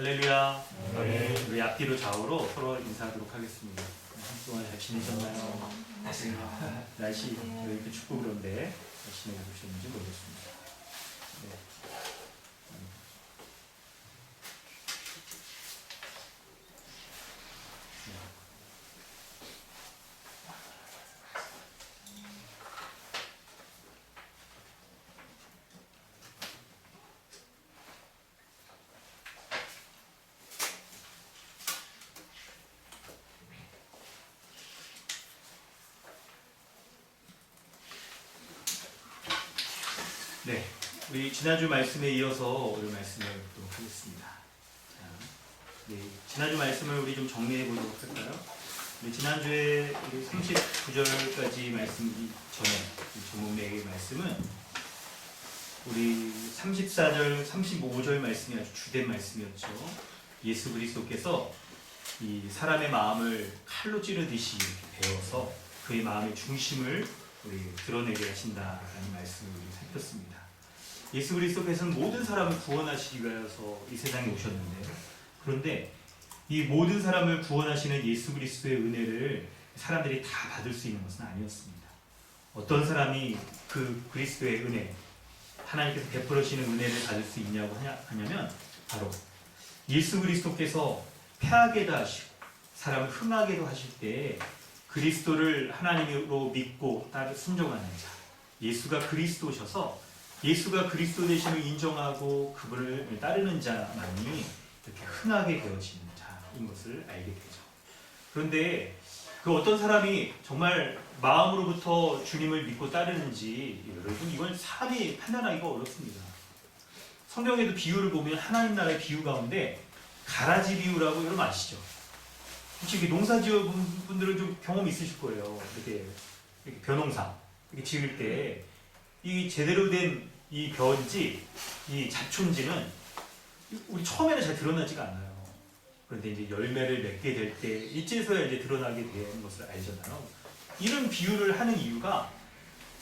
할렐루야. 우리 앞뒤로 좌우로 서로 인사하도록 하겠습니다. 한 동안 잘 지내셨나요? 날씨 이렇게 춥고 그런데 잘 지내셨는지 모르겠습니다. 네. 네, 우리 지난주 말씀에 이어서 오늘 말씀을 보도록 하겠습니다. 자, 네, 지난주 말씀을 우리 좀 정리해 보도록 할까요? 네, 지난주에 39절까지 말씀 전에 전문맥의 말씀은 우리 34절, 35절 말씀이 아주 주된 말씀이었죠. 예수 그리스도께서 이 사람의 마음을 칼로 찌르듯이 베어서 그의 마음의 중심을 우리 드러내게 하신다라는 말씀을 우리 살폈습니다. 예수 그리스도께서는 모든 사람을 구원하시기 위해서 이 세상에 오셨는데, 그런데 이 모든 사람을 구원하시는 예수 그리스도의 은혜를 사람들이 다 받을 수 있는 것은 아니었습니다. 어떤 사람이 그 그리스도의 은혜, 하나님께서 베풀어 주시는 은혜를 받을 수 있냐고 하냐면 바로 예수 그리스도께서 패하게도 하시고 사람을 흥하게도 하실 때 그리스도를 하나님으로 믿고 따르 순종하는 자, 예수가 그리스도셔서 예수가 그리스도 되심을 인정하고 그분을 따르는 자만이 이렇게 흥하게 되어지는 자인 것을 알게 되죠. 그런데 그 어떤 사람이 정말 마음으로부터 주님을 믿고 따르는지 여러분 이건 사람이 판단하기가 어렵습니다. 성경에도 비유를 보면 하나님 나라의 비유 가운데 가라지 비유라고 여러분 아시죠? 혹시 농사 지어 본 분들은 좀 경험 있으실 거예요. 이렇게 벼농사 이렇게 지을 때 이 제대로 된 이 벼인지 이 잡초인지는 우리 처음에는 잘 드러나지가 않아요. 그런데 이제 열매를 맺게 될 때 이제서야 이제 드러나게 되는 것을 알잖아요. 이런 비유를 하는 이유가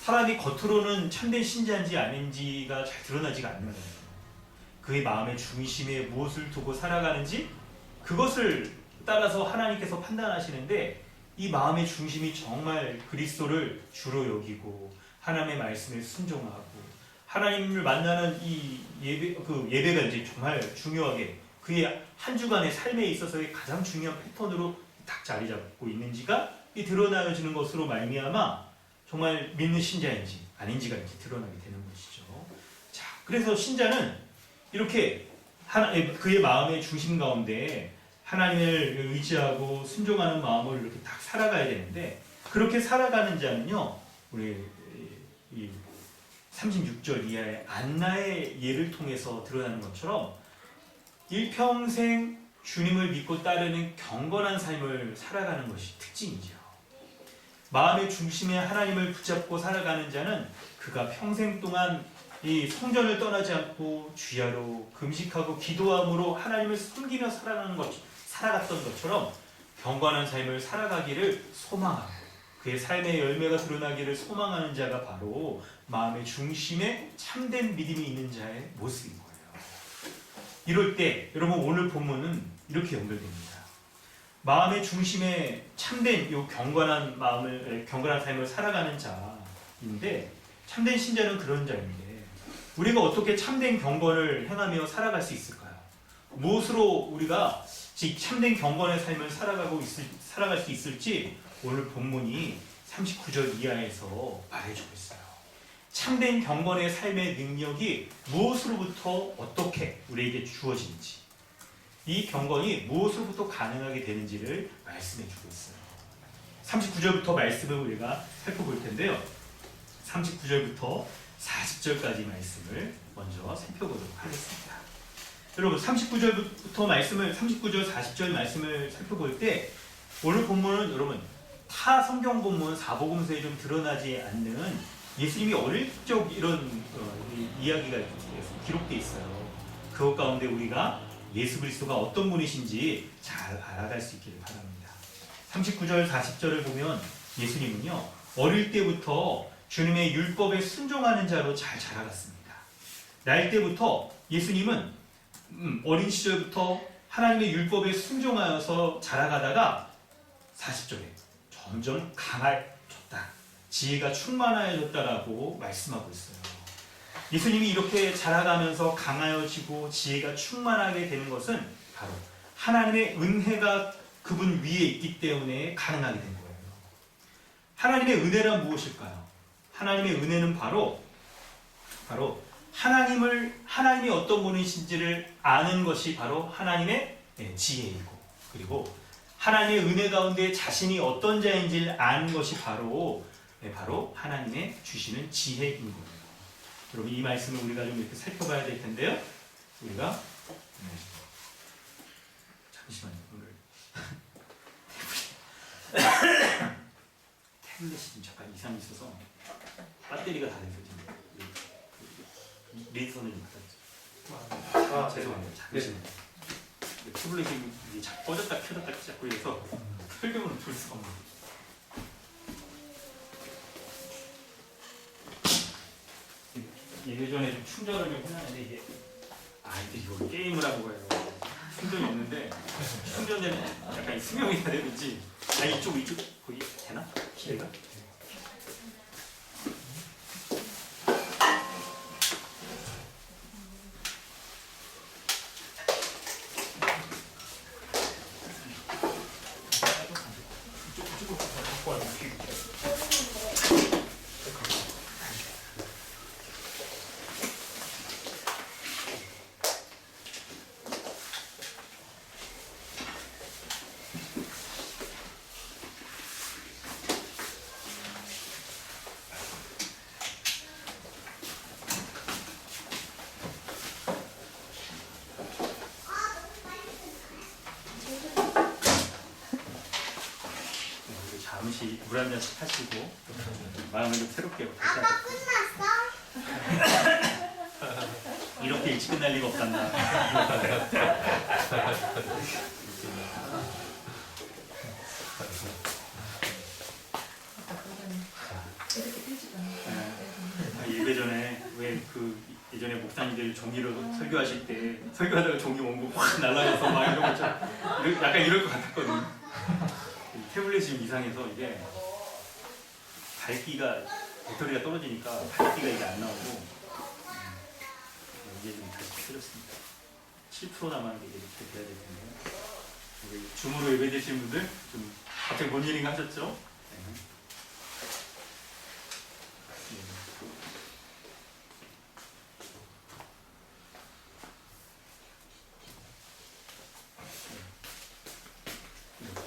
사람이 겉으로는 참된 신자인지 아닌지가 잘 드러나지가 않는 거예요. 그의 마음의 중심에 무엇을 두고 살아가는지 그것을 따라서 하나님께서 판단하시는데, 이 마음의 중심이 정말 그리스도를 주로 여기고 하나님의 말씀에 순종하고 하나님을 만나는 이 예배가 이제 정말 중요하게 그의 한 주간의 삶에 있어서의 가장 중요한 패턴으로 딱 자리 잡고 있는지가 이 드러나지는 것으로 말미암아 정말 믿는 신자인지 아닌지가 이제 드러나게 되는 것이죠. 자, 그래서 신자는 이렇게 그의 마음의 중심 가운데 하나님을 의지하고 순종하는 마음을 이렇게 딱 살아가야 되는데, 그렇게 살아가는 자는요, 우리 이 36절 이하의 안나의 예를 통해서 드러나는 것처럼 일평생 주님을 믿고 따르는 경건한 삶을 살아가는 것이 특징이죠. 마음의 중심에 하나님을 붙잡고 살아가는 자는 그가 평생 동안 이 성전을 떠나지 않고 주야로 금식하고 기도함으로 하나님을 섬기며 살아갔던 것처럼 경건한 삶을 살아가기를 소망하고 그의 삶의 열매가 드러나기를 소망하는 자가 바로 마음의 중심에 참된 믿음이 있는 자의 모습인 거예요. 이럴 때 여러분 오늘 본문은 이렇게 연결됩니다. 마음의 중심에 참된 이 경건한 삶을 살아가는 자인데, 참된 신자는 그런 자인데 우리가 어떻게 참된 경건을 행하며 살아갈 수 있을까요? 무엇으로 우리가 참된 경건의 삶을 살아갈 수 있을지 오늘 본문이 39절 이하에서 말해주고 있어요. 참된 경건의 삶의 능력이 무엇으로부터 어떻게 우리에게 주어지는지, 이 경건이 무엇으로부터 가능하게 되는지를 말씀해주고 있어요. 39절부터 말씀을 우리가 살펴볼 텐데요. 39절부터 40절까지 말씀을 먼저 살펴보도록 하겠습니다. 여러분 39절 40절 말씀을 살펴볼 때 오늘 본문은 여러분 타 성경 본문 사복음서에 좀 드러나지 않는 예수님이 어릴 적 이런 이야기가 기록되어 있어요. 그것 가운데 우리가 예수 그리스도가 어떤 분이신지 잘 알아갈 수 있기를 바랍니다. 39절 40절을 보면 예수님은요 어릴 때부터 주님의 율법에 순종하는 자로 잘 자라갔습니다. 날 때부터 예수님은 어린 시절부터 하나님의 율법에 순종하여서 자라가다가 40절에 점점 강해졌다. 지혜가 충만해졌다라고 말씀하고 있어요. 예수님이 이렇게 자라가면서 강하여지고 지혜가 충만하게 되는 것은 바로 하나님의 은혜가 그분 위에 있기 때문에 가능하게 된 거예요. 하나님의 은혜란 무엇일까요? 하나님의 은혜는 바로 하나님이 어떤 분이신지를 아는 것이 바로 하나님의 지혜이고, 그리고 하나님의 은혜 가운데 자신이 어떤 자인지를 아는 것이 바로 하나님의 주시는 지혜인 거예요. 여러분, 이 말씀을 우리가 좀 이렇게 살펴봐야 될 텐데요. 우리가 잠시만요. 오늘 태블릿이 좀 잠깐 이상이 있어서 배터리가 다 돼서 지금 레이선을 좀 받았죠. 죄송합니다. 잠시만요. 태블릿이 꺼졌다 켜졌다 자꾸 해서 설명을 볼 수가 없네요. 예전에 좀 충전을 좀 해놨는데 이게 아이들이 이거 게임을 하고 가요. 충전이 없는데 충전되는 약간 수명이 다 되는지 이쪽 거기 되나? 기회가? 잠시 물 한 잔씩 하시고 마음을 좀 새롭게 다시 하겠습니다. 이렇게 일찍 끝날 리가 없단다. 예배 전에 왜 예전에 목사님들 종이로 설교하실 때 설교하다가 종이 원고 확 날라가서 막 이런 거 약간 이럴 것 같았거든요. 태블릿이 좀 이상해서 이게 밝기가 배터리가 떨어지니까 밝기가 이게 안 나오고 이게 좀 다시 틀렸습니다. 7% 남았는데 이게 이렇게 돼야 될 텐데 우리 줌으로 예배되신 분들 좀 갑자기 뭔 일인가 하셨죠? 네.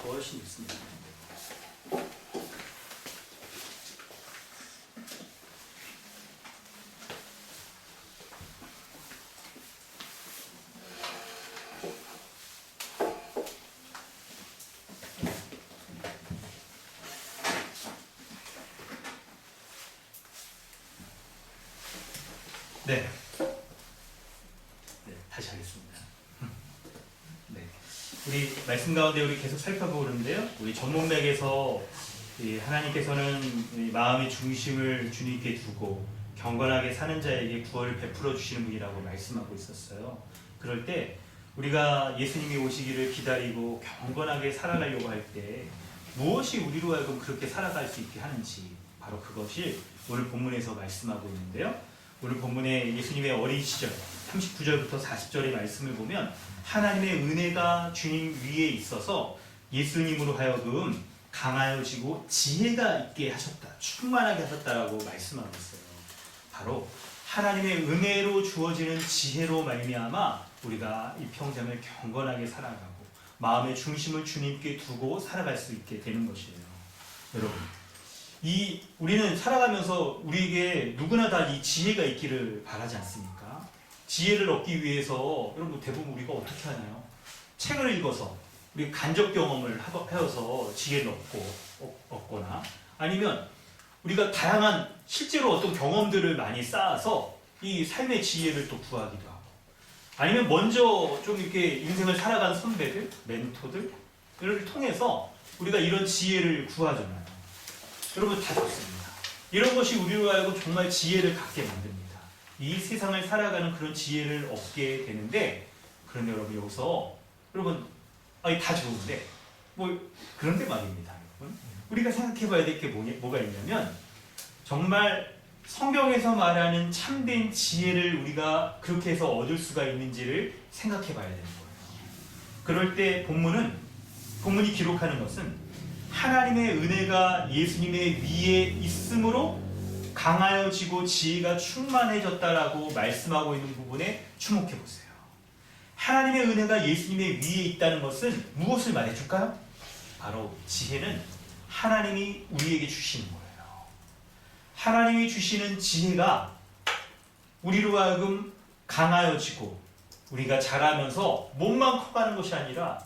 훨씬 있습니다. 네. 다시 하겠습니다. 네. 우리 말씀 가운데 우리 계속 살펴보는데요. 우리 전문맥에서 하나님께서는 마음의 중심을 주님께 두고 경건하게 사는 자에게 구원을 베풀어 주시는 분이라고 말씀하고 있었어요. 그럴 때 우리가 예수님이 오시기를 기다리고 경건하게 살아가려고 할 때 무엇이 우리로 하여금 그렇게 살아갈 수 있게 하는지 바로 그것이 오늘 본문에서 말씀하고 있는데요. 오늘 본문에 예수님의 어린 시절 39절부터 40절의 말씀을 보면 하나님의 은혜가 주님 위에 있어서 예수님으로 하여금 강하여지고 지혜가 있게 하셨다, 충만하게 하셨다라고 말씀하고 있어요. 바로 하나님의 은혜로 주어지는 지혜로 말미암아 우리가 이 평생을 경건하게 살아가고 마음의 중심을 주님께 두고 살아갈 수 있게 되는 것이에요. 여러분, 우리는 살아가면서 우리에게 누구나 다 이 지혜가 있기를 바라지 않습니까? 지혜를 얻기 위해서 여러분 대부분 우리가 어떻게 하나요? 책을 읽어서 우리 간접 경험을 하여서 지혜를 얻거나 아니면 우리가 다양한 실제로 어떤 경험들을 많이 쌓아서 이 삶의 지혜를 또 구하기도 하고 아니면 먼저 좀 이렇게 인생을 살아간 선배들, 멘토들을 통해서 우리가 이런 지혜를 구하잖아요. 여러분 다 좋습니다. 이런 것이 우리로 하여금 정말 지혜를 갖게 만듭니다. 이 세상을 살아가는 그런 지혜를 얻게 되는데 그런데 여러분 여기서 여러분 아니 다 좋은데 뭐 그런데 말입니다. 여러분 우리가 생각해봐야 될 게 뭐가 있냐면 정말 성경에서 말하는 참된 지혜를 우리가 그렇게 해서 얻을 수가 있는지를 생각해봐야 되는 거예요. 그럴 때 본문이 기록하는 것은 하나님의 은혜가 예수님의 위에 있으므로 강하여지고 지혜가 충만해졌다라고 말씀하고 있는 부분에 주목해 보세요. 하나님의 은혜가 예수님의 위에 있다는 것은 무엇을 말해줄까요? 바로 지혜는 하나님이 우리에게 주시는 거예요. 하나님이 주시는 지혜가 우리로 하여금 강하여지고 우리가 자라면서 몸만 커가는 것이 아니라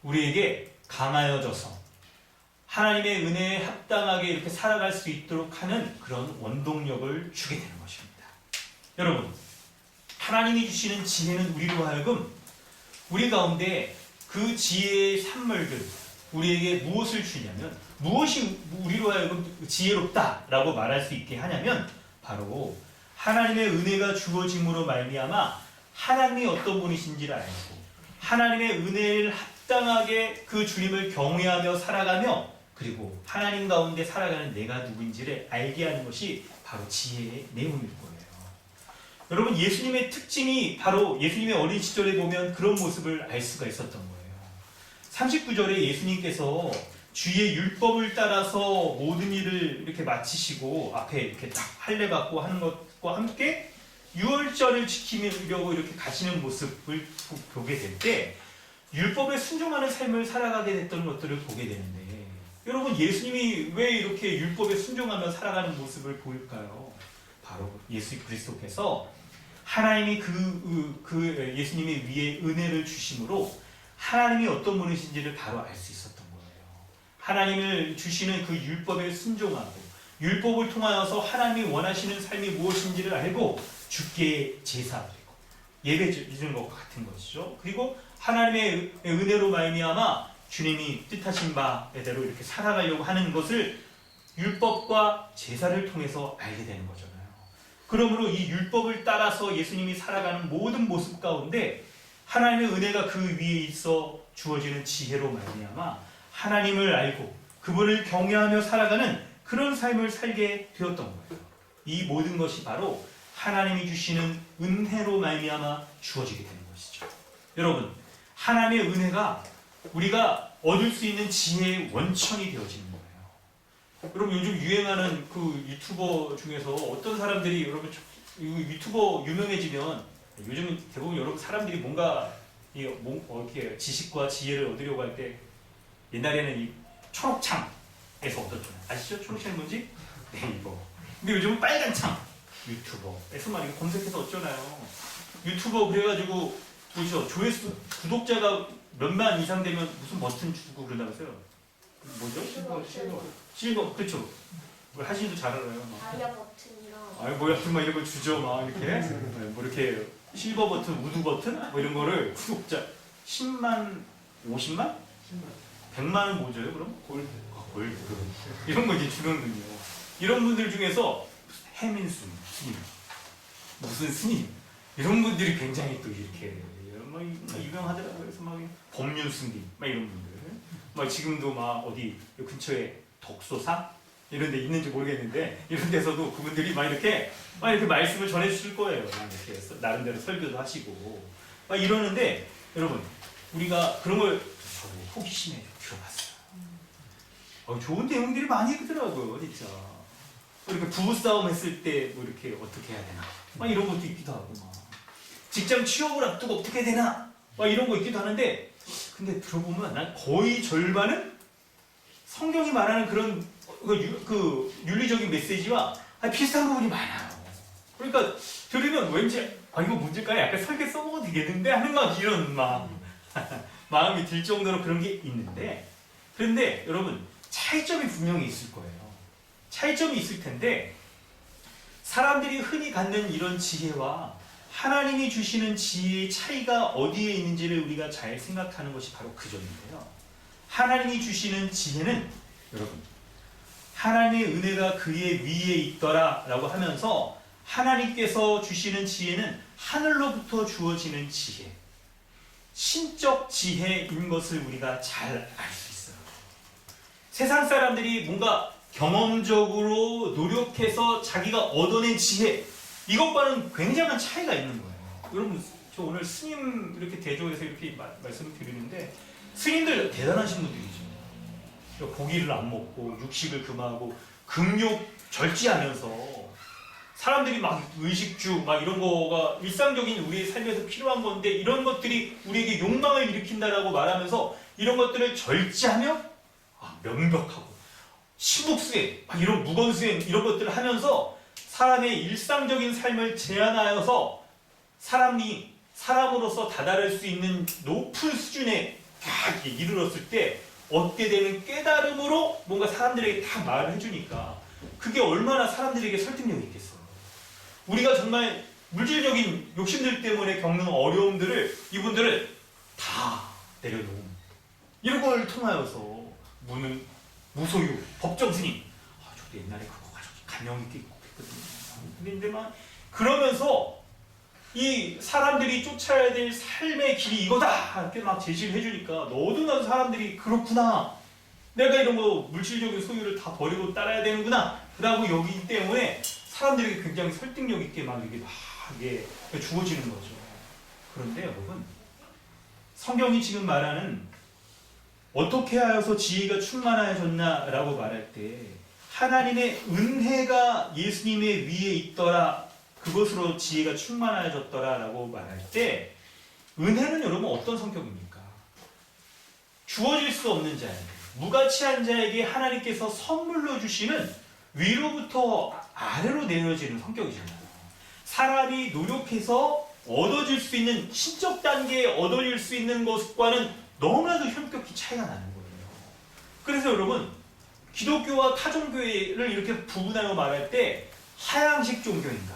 우리에게 강하여져서 하나님의 은혜에 합당하게 이렇게 살아갈 수 있도록 하는 그런 원동력을 주게 되는 것입니다. 여러분, 하나님이 주시는 지혜는 우리로 하여금 우리 가운데 그 지혜의 산물들, 우리에게 무엇을 주냐면 무엇이 우리로 하여금 지혜롭다라고 말할 수 있게 하냐면 바로 하나님의 은혜가 주어짐으로 말미암아 하나님이 어떤 분이신지를 알고 하나님의 은혜를 합당하게 그 주님을 경외하며 살아가며 그리고 하나님 가운데 살아가는 내가 누구인지를 알게 하는 것이 바로 지혜의 내용일 거예요. 여러분 예수님의 특징이 바로 예수님의 어린 시절에 보면 그런 모습을 알 수가 있었던 거예요. 39절에 예수님께서 주의 율법을 따라서 모든 일을 이렇게 마치시고 앞에 이렇게 딱 할례 받고 하는 것과 함께 유월절을 지키려고 이렇게 가시는 모습을 보게 될 때 율법에 순종하는 삶을 살아가게 됐던 것들을 보게 되는데 여러분 예수님이 왜 이렇게 율법에 순종하며 살아가는 모습을 보일까요? 바로 예수 그리스도께서 하나님이 그 예수님의 위에 은혜를 주심으로 하나님이 어떤 분이신지를 바로 알 수 있었던 거예요. 하나님을 주시는 그 율법에 순종하고 율법을 통하여서 하나님이 원하시는 삶이 무엇인지를 알고 주께 제사드리고 예배 드리는 것과 같은 것이죠. 그리고 하나님의 은혜로 말미암아 주님이 뜻하신 바대로 이렇게 살아가려고 하는 것을 율법과 제사를 통해서 알게 되는 거잖아요. 그러므로 이 율법을 따라서 예수님이 살아가는 모든 모습 가운데 하나님의 은혜가 그 위에 있어 주어지는 지혜로 말미암아 하나님을 알고 그분을 경외하며 살아가는 그런 삶을 살게 되었던 거예요. 이 모든 것이 바로 하나님이 주시는 은혜로 말미암아 주어지게 되는 것이죠. 여러분, 하나님의 은혜가 우리가 얻을 수 있는 지혜의 원천이 되어지는 거예요. 여러분 요즘 유행하는 그 유튜버 중에서 어떤 사람들이 여러분 유튜버 유명해지면 요즘 대부분 여러분 사람들이 뭔가 이렇게 지식과 지혜를 얻으려고 할 때 옛날에는 이 초록창에서 얻었잖아요. 아시죠? 초록창이 뭔지? 네이버. 근데 요즘은 빨간 창 유튜버에서 막 이거 검색해서 어쩌나요? 유튜버 그래가지고 보시죠. 조회수 구독자가 몇만 이상 되면 무슨 버튼 주고 그러나면서요? 뭐죠? 실버 그렇죠. 뭐 하시도 잘 알아요. 다이아 버튼이랑 아니 뭐 하여튼 막 이런 걸 주죠. 막 이렇게 뭐 이렇게 실버 버튼, 우드 버튼 뭐 이런 거를 구독자 10만, 50만? 100만은 뭐 줘요 그럼? 골드. 골드. 이런 거 이제 주는군요. 이런 분들 중에서 해민수 스님, 무슨 스님 이런 분들이 굉장히 또 이렇게 막 유명하더라고요. 그래서 막 법륜 스님 막 이런 분들. 막 지금도 막 어디 근처에 덕소사 이런 데 있는지 모르겠는데 이런 데서도 그분들이 막 이렇게 말씀을 전해 주실 거예요. 막 이렇게 나름대로 설교도 하시고 막 이러는데 여러분 우리가 그런 걸 저도 호기심에 들어봤어요. 좋은 내용들이 많이 있더라고요, 진짜. 이렇게 부부싸움 했을 때 뭐 이렇게 어떻게 해야 되나 막 이런 것도 있기도 하고 막 직장 취업을 앞두고 어떻게 해야 되나 막 이런 거 있기도 하는데 근데 들어보면 난 거의 절반은 성경이 말하는 그런 그 윤리적인 메시지와 비슷한 부분이 많아요. 그러니까 들으면 왠지 이거 문제일까요? 약간 설계 써먹어도 되겠는데 하는 막 이런 마음이 들 정도로 그런 게 있는데 그런데 여러분 차이점이 분명히 있을 거예요. 차이점이 있을 텐데 사람들이 흔히 갖는 이런 지혜와 하나님이 주시는 지혜의 차이가 어디에 있는지를 우리가 잘 생각하는 것이 바로 그 점인데요. 하나님이 주시는 지혜는 여러분 하나님의 은혜가 그의 위에 있더라 라고 하면서 하나님께서 주시는 지혜는 하늘로부터 주어지는 지혜 신적 지혜인 것을 우리가 잘 알 수 있어요. 세상 사람들이 뭔가 경험적으로 노력해서 자기가 얻어낸 지혜, 이것과는 굉장한 차이가 있는 거예요. 여러분, 저 오늘 스님 이렇게 대조해서 이렇게 말씀을 드리는데, 스님들 대단하신 분들이죠. 고기를 안 먹고 육식을 금하고 금욕 절제하면서 사람들이 막 의식주 막 이런 거가 일상적인 우리의 삶에서 필요한 건데, 이런 것들이 우리에게 욕망을 일으킨다라고 말하면서 이런 것들을 절제하며 면벽하고 신복수행 막 이런 무건수행 이런 것들을 하면서 사람의 일상적인 삶을 제한하여서 사람이 사람으로서 다다를 수 있는 높은 수준에 딱 이르렀을 때 얻게 되는 깨달음으로 뭔가 사람들에게 다 말을 해주니까 그게 얼마나 사람들에게 설득력이 있겠어요. 우리가 정말 물질적인 욕심들 때문에 겪는 어려움들을 이분들을 다 내려놓은 이런 걸 통하여서 무소유, 법정 스님, 저도 옛날에 그거 가지고 감명 있게 했거든요. 근데만 그러면서 이 사람들이 쫓아야 될 삶의 길이 이거다 이렇게 막 제시를 해주니까 너도 나도 사람들이 그렇구나, 내가 이런 거 물질적인 소유를 다 버리고 따라야 되는구나 라고 여기기 때문에 사람들에게 굉장히 설득력 있게 막 이게 주어지는 거죠. 그런데 여러분, 성경이 지금 말하는 어떻게 하여서 지혜가 충만하여졌나라고 말할 때 하나님의 은혜가 예수님의 위에 있더라, 그것으로 지혜가 충만하여졌더라 라고 말할 때, 은혜는 여러분 어떤 성격입니까? 주어질 수 없는 자에게, 무가치한 자에게 하나님께서 선물로 주시는 위로부터 아래로 내려지는 성격이잖아요. 사람이 노력해서 얻어질 수 있는 신적 단계에 얻어질 수 있는 것과는 너무나도 현격히 차이가 나는 거예요. 그래서 여러분, 기독교와 타종교회를 이렇게 부분하여 말할 때 하향식 종교인가,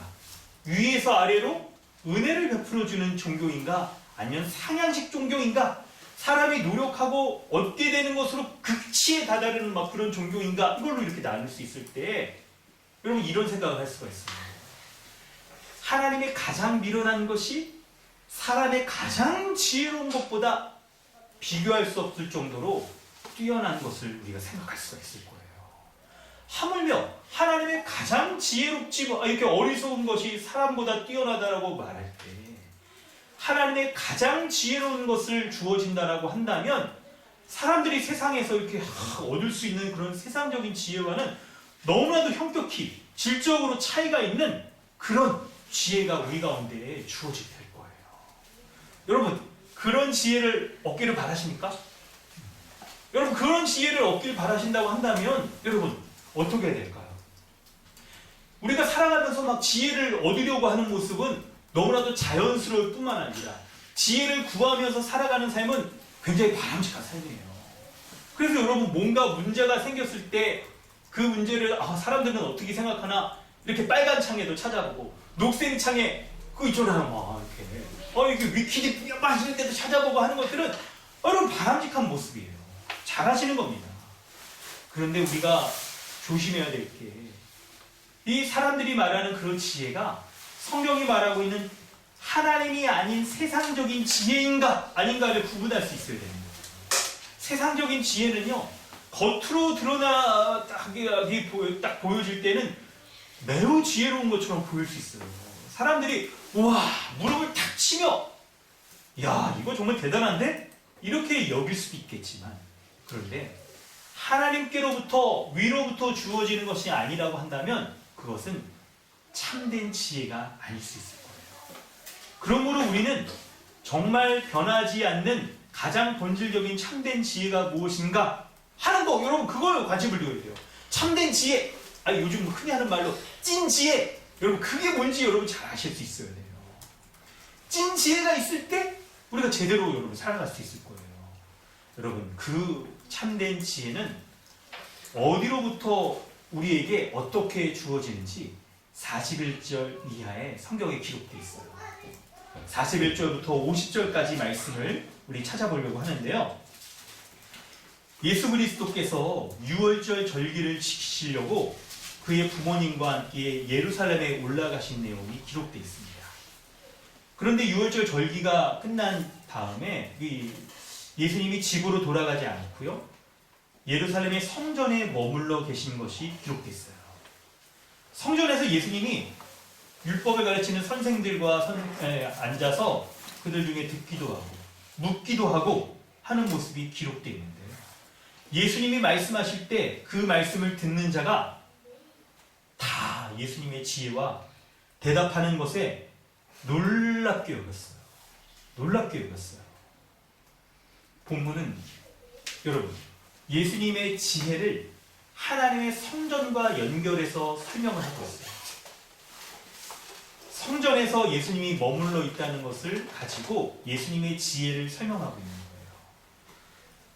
위에서 아래로 은혜를 베풀어주는 종교인가, 아니면 상향식 종교인가, 사람이 노력하고 얻게 되는 것으로 극치에 다다르는 막 그런 종교인가, 이걸로 이렇게 나눌 수 있을 때 여러분 이런 생각을 할 수가 있어요. 하나님의 가장 미련한 것이 사람의 가장 지혜로운 것보다 비교할 수 없을 정도로 뛰어난 것을 우리가 생각할 수가 있을 거예요. 하물며 하나님의 가장 지혜롭지 이렇게 어리석은 것이 사람보다 뛰어나다라고 말할 때, 하나님의 가장 지혜로운 것을 주어진다라고 한다면 사람들이 세상에서 이렇게 얻을 수 있는 그런 세상적인 지혜와는 너무나도 현격히 질적으로 차이가 있는 그런 지혜가 우리 가운데 주어지게 될 거예요. 여러분, 그런 지혜를 얻기를 바라십니까? 여러분, 그런 지혜를 얻기를 바라신다고 한다면 여러분 어떻게 해야 될까요? 우리가 살아가면서 막 지혜를 얻으려고 하는 모습은 너무나도 자연스러울 뿐만 아니라 지혜를 구하면서 살아가는 삶은 굉장히 바람직한 삶이에요. 그래서 여러분, 뭔가 문제가 생겼을 때 그 문제를 사람들은 어떻게 생각하나 이렇게 빨간 창에도 찾아보고 녹색 창에 그 있잖아요, 막 이렇게 이렇게 위키디피디아 막 이런 데도 찾아보고 하는 것들은 여러분 바람직한 모습이에요. 잘하시는 겁니다. 그런데 우리가 조심해야 될 게, 이 사람들이 말하는 그런 지혜가 성경이 말하고 있는 하나님이 아닌 세상적인 지혜인가 아닌가를 구분할 수 있어야 됩니다. 세상적인 지혜는요, 겉으로 드러나게 딱 보여질 때는 매우 지혜로운 것처럼 보일 수 있어요. 사람들이 우와 무릎을 탁 치며 야 이거 정말 대단한데? 이렇게 여길 수도 있겠지만, 그런데 하나님께로부터 위로부터 주어지는 것이 아니라고 한다면 그것은 참된 지혜가 아닐 수 있을 거예요. 그러므로 우리는 정말 변하지 않는 가장 본질적인 참된 지혜가 무엇인가 하는 거, 여러분 그걸 관심을 두어야 돼요. 참된 지혜, 요즘 흔히 하는 말로 찐 지혜, 여러분 그게 뭔지 여러분 잘 아실 수 있어야 돼요. 찐 지혜가 있을 때 우리가 제대로 여러분 살아갈 수 있을 거예요. 여러분, 그 참된 지혜는 어디로부터 우리에게 어떻게 주어지는지 41절 이하에 성경에 기록되어 있어요. 41절부터 50절까지 말씀을 우리 찾아보려고 하는데요. 예수 그리스도께서 유월절 절기를 지키시려고 그의 부모님과 함께 예루살렘에 올라가신 내용이 기록되어 있습니다. 그런데 유월절 절기가 끝난 다음에 예수님이 집으로 돌아가지 않고요. 예루살렘의 성전에 머물러 계신 것이 기록됐어요. 성전에서 예수님이 율법을 가르치는 선생들과 앉아서 그들 중에 듣기도 하고 묻기도 하고 하는 모습이 기록되어 있는데요. 예수님이 말씀하실 때 그 말씀을 듣는 자가 다 예수님의 지혜와 대답하는 것에 놀랍게 여겼어요. 놀랍게 여겼어요. 본문은 여러분 예수님의 지혜를 하나님의 성전과 연결해서 설명을 하고 있어요. 성전에서 예수님이 머물러 있다는 것을 가지고 예수님의 지혜를 설명하고 있는 거예요.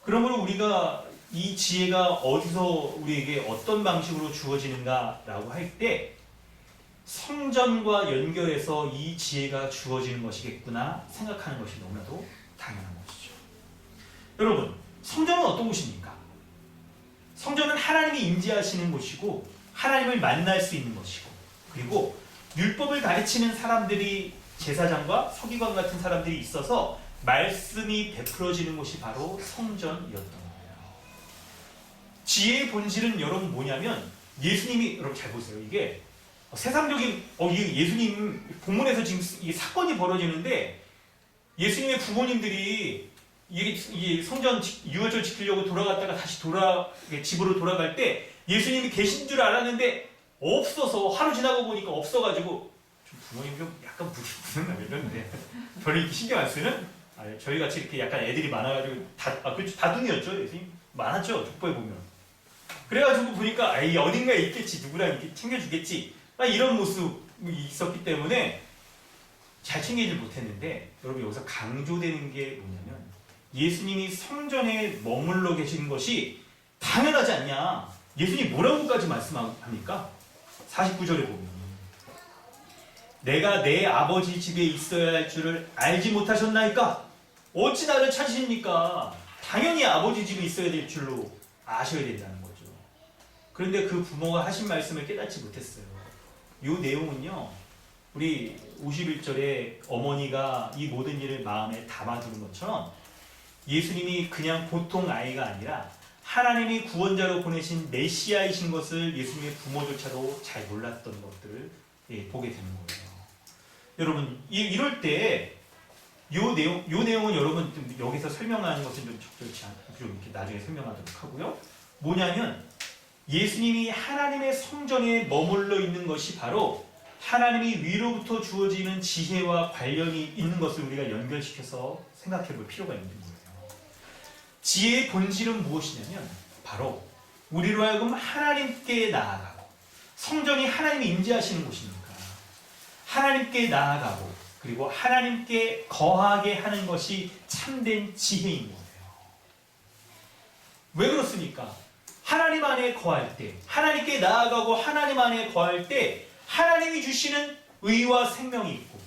그러므로 우리가 이 지혜가 어디서 우리에게 어떤 방식으로 주어지는가라고 할 때 성전과 연결해서 이 지혜가 주어지는 것이겠구나 생각하는 것이 너무나도 당연한 것이죠. 여러분, 성전은 어떤 곳입니까? 성전은 하나님이 임재하시는 곳이고 하나님을 만날 수 있는 것이고 그리고 율법을 가르치는 사람들이 제사장과 서기관 같은 사람들이 있어서 말씀이 베풀어지는 곳이 바로 성전이었던 거예요. 지혜의 본질은 여러분 뭐냐면 예수님이 여러분 잘 보세요. 이게 세상적인 예수님 본문에서 지금 이 사건이 벌어지는데 예수님의 부모님들이 이 성전 유월절 지키려고 돌아갔다가 다시 집으로 돌아갈 때 예수님이 계신 줄 알았는데 없어서 하루 지나고 보니까 없어가지고 좀 부모님 좀 약간 무슨 말이었는데 별로 이렇게 신경 안 쓰는 저희 같이 이렇게 약간 애들이 많아가지고 다둥이였죠. 예수님 많았죠. 족보에 보면 그래가지고 보니까 어딘가에 있겠지 누구랑 이렇게 챙겨주겠지 이런 모습이 있었기 때문에 잘 챙기질 못했는데 여러분 여기서 강조되는 게 뭐냐면 예수님이 성전에 머물러 계시는 것이 당연하지 않냐. 예수님이 뭐라고까지 말씀합니까? 49절에 보면 내가 내 아버지 집에 있어야 할 줄을 알지 못하셨나이까? 어찌 나를 찾으십니까? 당연히 아버지 집에 있어야 될 줄로 아셔야 된다는 거죠. 그런데 그 부모가 하신 말씀을 깨닫지 못했어요. 이 내용은요. 우리 51절에 어머니가 이 모든 일을 마음에 담아두는 것처럼 예수님이 그냥 보통 아이가 아니라 하나님이 구원자로 보내신 메시아이신 것을 예수님의 부모조차도 잘 몰랐던 것들을 보게 되는 거예요. 여러분 이럴 때 요 내용은 여러분 좀 여기서 설명하는 것은 좀 적절치 않고 좀 이렇게 나중에 설명하도록 하고요. 뭐냐면 예수님이 하나님의 성전에 머물러 있는 것이 바로 하나님이 위로부터 주어지는 지혜와 관련이 있는 것을 우리가 연결시켜서 생각해 볼 필요가 있는 거예요. 지혜의 본질은 무엇이냐면 바로 우리로 하여금 하나님께 나아가고 성전이 하나님이 임재하시는 곳이니까 하나님께 나아가고 그리고 하나님께 거하게 하는 것이 참된 지혜인 거예요. 왜 그렇습니까? 하나님 안에 거할 때 하나님께 나아가고 하나님 안에 거할 때 하나님이 주시는 의와 생명이 있고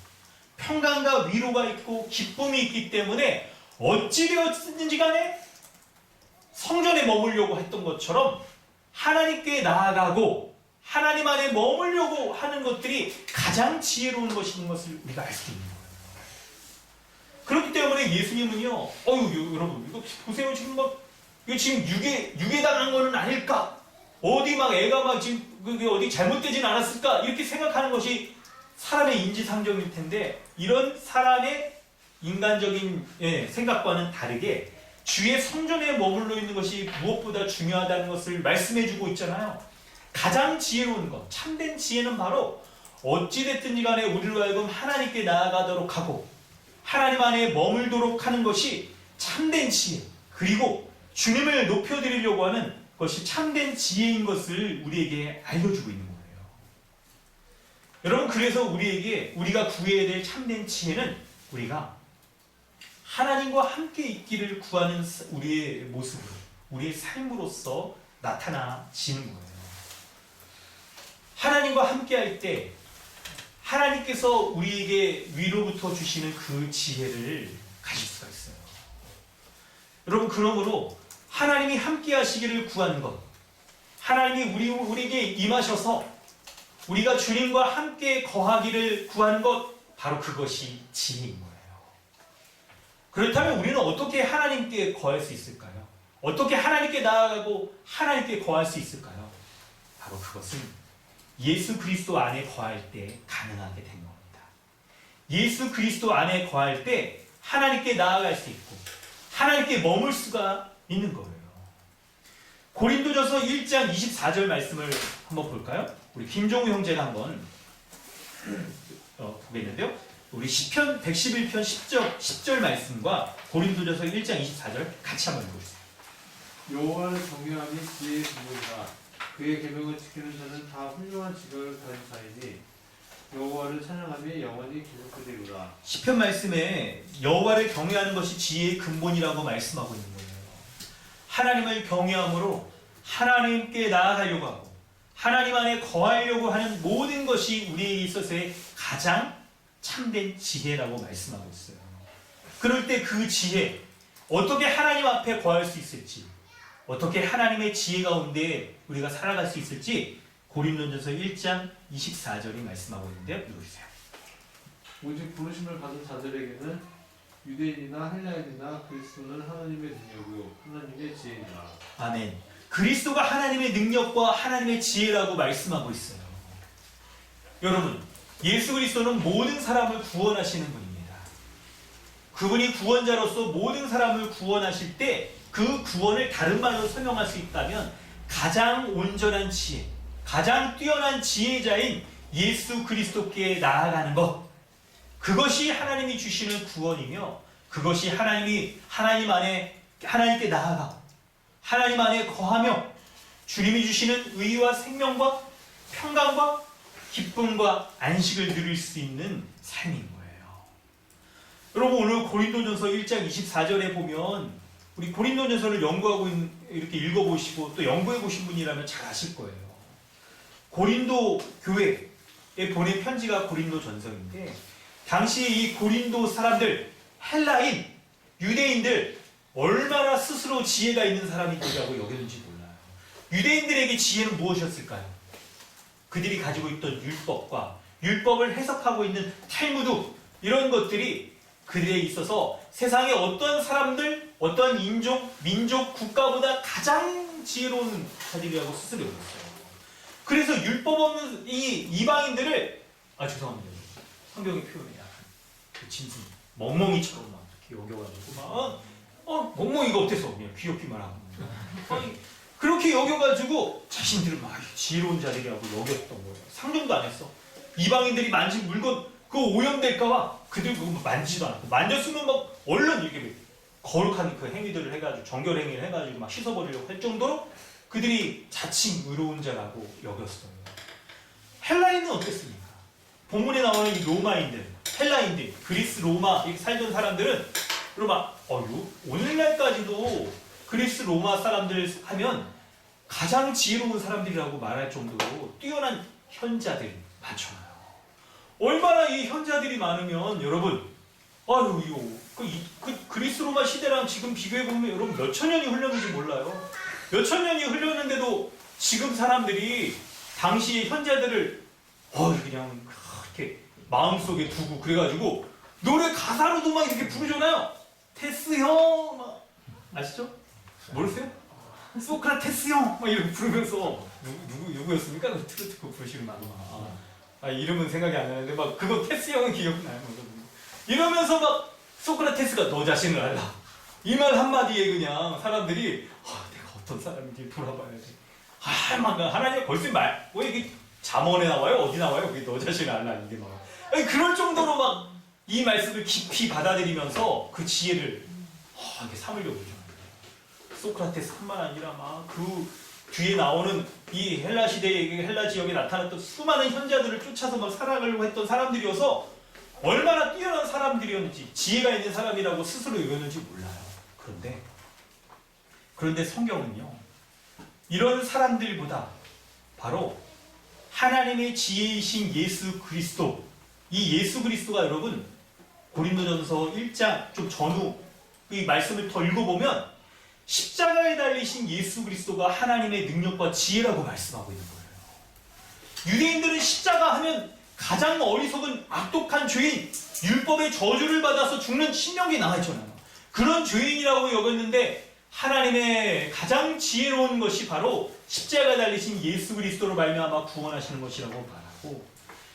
평강과 위로가 있고 기쁨이 있기 때문에 어찌 되었든지 간에 성전에 머물려고 했던 것처럼 하나님께 나아가고 하나님 안에 머물려고 하는 것들이 가장 지혜로운 것인 것을 우리가 알 수 있는 거예요. 그렇기 때문에 예수님은요, 여러분 이거 보세요. 지금 이거 지금 유괴당한 거는 아닐까? 어디 애가 지금 어디 잘못되진 않았을까? 이렇게 생각하는 것이 사람의 인지상정일 텐데 이런 사람의 인간적인 생각과는 다르게 주의 성전에 머물러 있는 것이 무엇보다 중요하다는 것을 말씀해주고 있잖아요. 가장 지혜로운 것, 참된 지혜는 바로 어찌됐든지 간에 우리로 하여금 하나님께 나아가도록 하고 하나님 안에 머물도록 하는 것이 참된 지혜 그리고 주님을 높여드리려고 하는 것이 참된 지혜인 것을 우리에게 알려주고 있는 거예요. 여러분 그래서 우리가 구해야 될 참된 지혜는 우리가 하나님과 함께 있기를 구하는 우리의 모습으로 우리의 삶으로서 나타나지는 거예요. 하나님과 함께 할 때 하나님께서 우리에게 위로부터 주시는 그 지혜를 가질 수가 있어요. 여러분 그러므로 하나님이 함께 하시기를 구하는 것 하나님이 우리에게 임하셔서 우리가 주님과 함께 거하기를 구하는 것 바로 그것이 지혜인 거예요. 그렇다면 우리는 어떻게 하나님께 거할 수 있을까요? 어떻게 하나님께 나아가고 하나님께 거할 수 있을까요? 바로 그것은 예수 그리스도 안에 거할 때 가능하게 된 겁니다. 예수 그리스도 안에 거할 때 하나님께 나아갈 수 있고 하나님께 머물 수가 있는 거예요. 고린도전서 1장 24절 말씀을 한번 볼까요? 우리 김종우 형제가 한번 보겠는데요. 우리 시편 111편 10절 말씀과 고린도전서 1장 24절 같이 한번 읽어주세요. 여호와를 경외함이 지혜의 근본이라. 그의 계명을 지키는 자는 다 훌륭한 직업을 가진 자이니 여호와를 찬양함이 영원히 계속되리로다. 시편 말씀에 여호와를 경외하는 것이 지혜의 근본이라고 말씀하고 있는 거예요. 하나님을 경외함으로 하나님께 나아가려고 하고 하나님 안에 거하려고 하는 모든 것이 우리에 있어서의 가장 참된 지혜라고 말씀하고 있어요. 그럴 때 그 지혜, 어떻게 하나님 앞에 거할 수 있을지, 어떻게 하나님의 지혜 가운데 우리가 살아갈 수 있을지 고린도전서 1장 24절이 말씀하고 있는데요. 읽어주세요. 오직 부르심을 받은 자들에게는 유대인이나 헬라인이나 그리스도는 하나님의 능력이요 하나님의 지혜니라. 아멘. 그리스도가 하나님의 능력과 하나님의 지혜라고 말씀하고 있어요. 여러분, 예수 그리스도는 모든 사람을 구원하시는 분입니다. 그분이 구원자로서 모든 사람을 구원하실 때 그 구원을 다른 말로 설명할 수 있다면 가장 온전한 지혜, 가장 뛰어난 지혜자인 예수 그리스도께 나아가는 것, 그것이 하나님이 주시는 구원이며 그것이 하나님 안에 하나님께 나아가고 하나님 안에 거하며 주님이 주시는 의와 생명과 평강과 기쁨과 안식을 누릴 수 있는 삶인 거예요. 여러분, 오늘 고린도전서 1장 24절에 보면 우리 고린도전서를 연구하고 이렇게 읽어보시고 또 연구해 보신 분이라면 잘 아실 거예요. 고린도 교회에 보낸 편지가 고린도전서인데 당시 이 고린도 사람들, 헬라인, 유대인들 얼마나 스스로 지혜가 있는 사람이라고 여겼는지 몰라요. 유대인들에게 지혜는 무엇이었을까요? 그들이 가지고 있던 율법과 율법을 해석하고 있는 탈무드, 이런 것들이 그들에 있어서 세상의 어떤 사람들, 어떤 인종, 민족, 국가보다 가장 지혜로운 자들이라고 스스로 여겼어요. 그래서 율법 없는 이 이방인들을, 죄송합니다. 성경의 표현이 약간 그 진심 멍멍이처럼 막 이렇게 여겨가지고 멍멍이가 어때서 그냥 귀엽기만 하고 그렇게 여겨가지고 자신들을 막 지혜로운 자들이라고 여겼던 거예요. 상종도 안 했어. 이방인들이 만진 물건 그거 오염될까봐 그들 그거 만지지도 않고, 만졌으면 막 얼른 이렇게 거룩한 그 행위들을 해가지고 정결 행위를 해가지고 막 씻어버리려고 할 정도로 그들이 자칭 의로운 자라고 여겼어요. 헬라인은 어땠습니까? 본문에 나오는 이 로마인들, 헬라인들, 그리스 로마 이렇게 살던 사람들은 오늘날까지도 그리스 로마 사람들 하면 가장 지혜로운 사람들이라고 말할 정도로 뛰어난 현자들이 많잖아요. 얼마나 이 현자들이 많으면 여러분, 그리스 로마 시대랑 지금 비교해보면 여러분 몇천 년이 흘렀는지 몰라요. 몇천 년이 흘렀는데도 지금 사람들이 당시의 현자들을 그냥 이렇게 마음속에 두고 그래가지고 노래 가사로도 막 이렇게 부르잖아요. 테스 형, 막 아시죠? 모르세요? 소크라테스 형, 막 이렇게 부르면서 누구였습니까? 트로트 부르시는 이름은 생각이 안 나는데 막 그거 테스 형은 기억나요. 이러면서 막 소크라테스가 너 자신을 알라, 이 말 한마디에 그냥 사람들이 내가 어떤 사람인지 돌아봐야지. 하나님 벌써 왜 이게 잠언에 나와요? 어디 나와요? 그게 너 자신을 알라, 이게 막 그럴 정도로 막 이 말씀을 깊이 받아들이면서 그 지혜를 이렇게 삼으려고 그러죠. 소크라테스뿐만 아니라 막 그 뒤에 나오는 이 헬라 시대의 헬라 지역에 나타났던 수많은 현자들을 쫓아서 막 살아가려고 했던 사람들이어서 얼마나 뛰어난 사람들이었는지, 지혜가 있는 사람이라고 스스로 여겼는지 몰라요. 그런데 성경은요, 이런 사람들보다 바로 하나님의 지혜이신 예수 그리스도, 이 예수 그리스도가 여러분 고린도전서 1장 좀 전후 이 말씀을 더 읽어보면 십자가에 달리신 예수 그리스도가 하나님의 능력과 지혜라고 말씀하고 있는 거예요. 유대인들은 십자가 하면 가장 어리석은 악독한 죄인, 율법의 저주를 받아서 죽는 신명기에 나와 있잖아요. 그런 죄인이라고 여겼는데 하나님의 가장 지혜로운 것이 바로 십자가에 달리신 예수 그리스도로 말미암아 구원하시는 것이라고 말하고,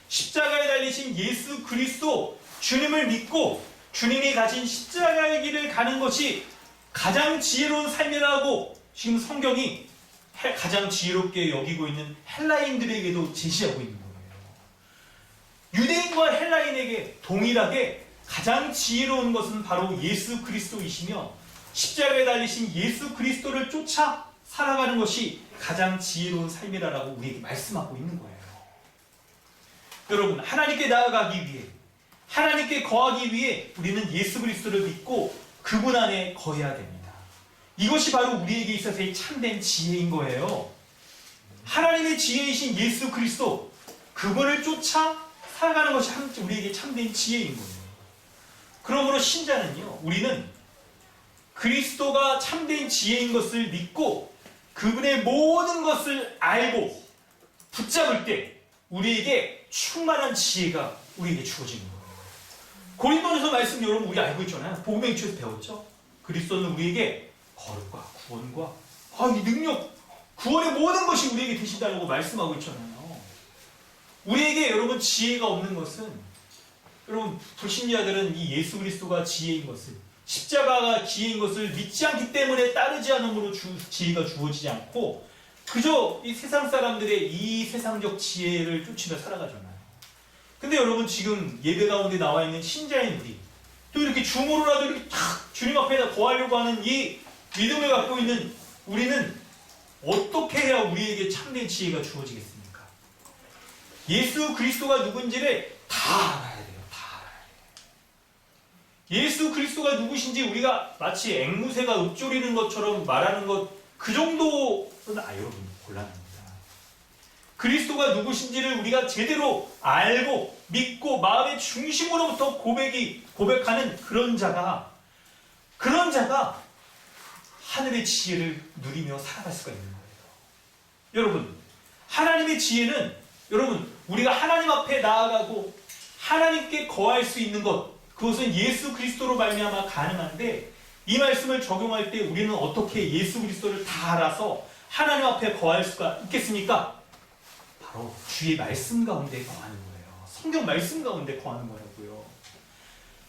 십자가에 달리신 예수 그리스도 주님을 믿고 주님이 가진 십자가의 길을 가는 것이 가장 지혜로운 삶이라고 지금 성경이 가장 지혜롭게 여기고 있는 헬라인들에게도 제시하고 있는 거예요. 유대인과 헬라인에게 동일하게 가장 지혜로운 것은 바로 예수 그리스도이시며, 십자가에 달리신 예수 그리스도를 쫓아 살아가는 것이 가장 지혜로운 삶이라고 우리에게 말씀하고 있는 거예요. 여러분, 하나님께 나아가기 위해, 하나님께 거하기 위해 우리는 예수 그리스도를 믿고 그분 안에 거해야 됩니다. 이것이 바로 우리에게 있어서의 참된 지혜인 거예요. 하나님의 지혜이신 예수 그리스도, 그분을 쫓아 살아가는 것이 우리에게 참된 지혜인 거예요. 그러므로 신자는요, 우리는 그리스도가 참된 지혜인 것을 믿고 그분의 모든 것을 알고 붙잡을 때 우리에게 충만한 지혜가 우리에게 주어지는 거예요. 고린도전서 말씀 여러분 우리 알고 있잖아요. 복음의 기초에서 배웠죠. 그리스도는 우리에게 거룩과 구원과 이 능력, 구원의 모든 것이 우리에게 되신다고 말씀하고 있잖아요. 우리에게 여러분 지혜가 없는 것은, 여러분 불신자들은 이 예수 그리스도가 지혜인 것을, 십자가가 지혜인 것을 믿지 않기 때문에 따르지 않음으로 지혜가 주어지지 않고 그저 이 세상 사람들의 이 세상적 지혜를 쫓으며 살아가잖아요. 근데 여러분 지금 예배 가운데 나와 있는 신자인 우리, 또 이렇게 중으로라도 이렇게 탁 주님 앞에 거하려고 하는 이 믿음을 갖고 있는 우리는 어떻게 해야 우리에게 참된 지혜가 주어지겠습니까? 예수 그리스도가 누군지를 다 알아야 돼요. 다 알아야 돼요. 예수 그리스도가 누구신지 우리가 마치 앵무새가 읊조리는 것처럼 말하는 것, 그 정도는 여러분 곤란합니다. 그리스도가 누구신지를 우리가 제대로 알고 믿고 마음의 중심으로부터 고백하는 그런 자가 하늘의 지혜를 누리며 살아갈 수가 있는 거예요. 여러분, 하나님의 지혜는 여러분 우리가 하나님 앞에 나아가고 하나님께 거할 수 있는 것, 그것은 예수 그리스도로 말미암아 가능한데, 이 말씀을 적용할 때 우리는 어떻게 예수 그리스도를 다 알아서 하나님 앞에 거할 수가 있겠습니까? 바로 주의 말씀 가운데 거하는 거예요. 성경 말씀 가운데 거하는 거라고요.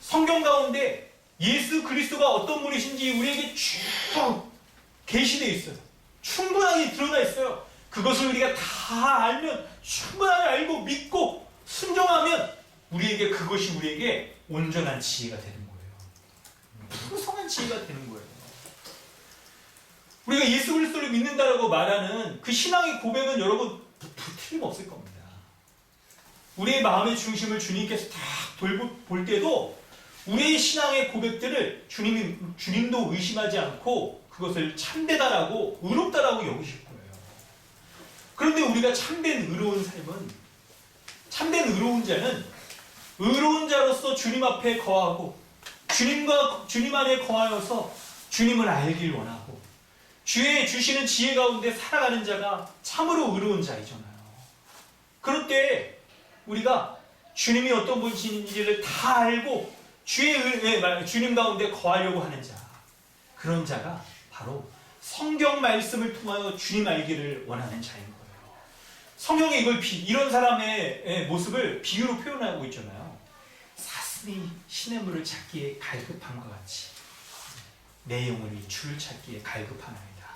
성경 가운데 예수 그리스도가 어떤 분이신지 우리에게 쭉 계시되어 있어요. 충분하게 드러나 있어요. 그것을 우리가 다 알면, 충분하게 알고 믿고 순종하면 그것이 우리에게 온전한 지혜가 되는 거예요. 풍성한 지혜가 되는 거예요. 우리가 예수 그리스도를 믿는다라고 말하는 그 신앙의 고백은 여러분 틀림없을 겁니다. 우리의 마음의 중심을 주님께서 다 볼 때도 우리의 신앙의 고백들을 주님도 의심하지 않고 그것을 참되다라고, 의롭다라고 여기실 거예요. 그런데 우리가 참된 의로운 삶은, 참된 의로운 자는 의로운 자로서 주님 앞에 거하고 주님 안에 거하여서 주님을 알길 원하고 주의 주시는 지혜 가운데 살아가는 자가 참으로 의로운 자이잖아요. 그럴 때 우리가 주님이 어떤 분이신지를 다 알고 주님 가운데 거하려고 하는 자, 그런 자가 바로 성경 말씀을 통하여 주님 알기를 원하는 자인 거예요. 성경에 이런 사람의 모습을 비유로 표현하고 있잖아요. 사슴이 시냇물을 찾기에 갈급함과 같이 내 영혼이 주를 찾기에 갈급하나이다.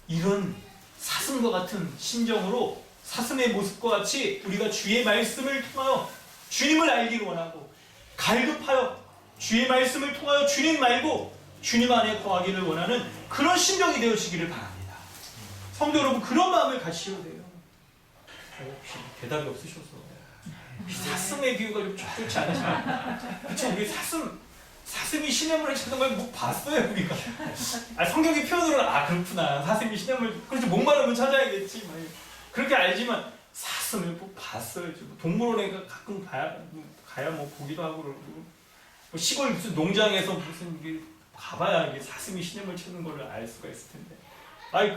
이런 사슴과 같은 심정으로, 사슴의 모습과 같이 우리가 주의 말씀을 통하여 주님을 알기를 원하고 갈급하여 주의 말씀을 통하여 주님 말고 주님 안에 거하기를 원하는 그런 심정이 되어지기를 바랍니다. 성도 여러분, 그런 마음을 가지셔야 돼요. 혹시 대답이 없으셔서 사슴의 비유가 좀 좋지 않으시나요? 그쵸? 우리 사슴이 시냇물을 찾는 걸 못 봤어요, 우리가. 성경의 표현으로는 그렇구나, 사슴이 시냇물, 그렇지, 목마르면 찾아야겠지, 그렇게 알지만 사슴을 못 봤어요. 동물원에 가끔 가야 보기도 하고 그러고, 시골 무슨 농장에서 가봐야 이게 사슴이 시냇물 찾는 걸 알 수가 있을 텐데.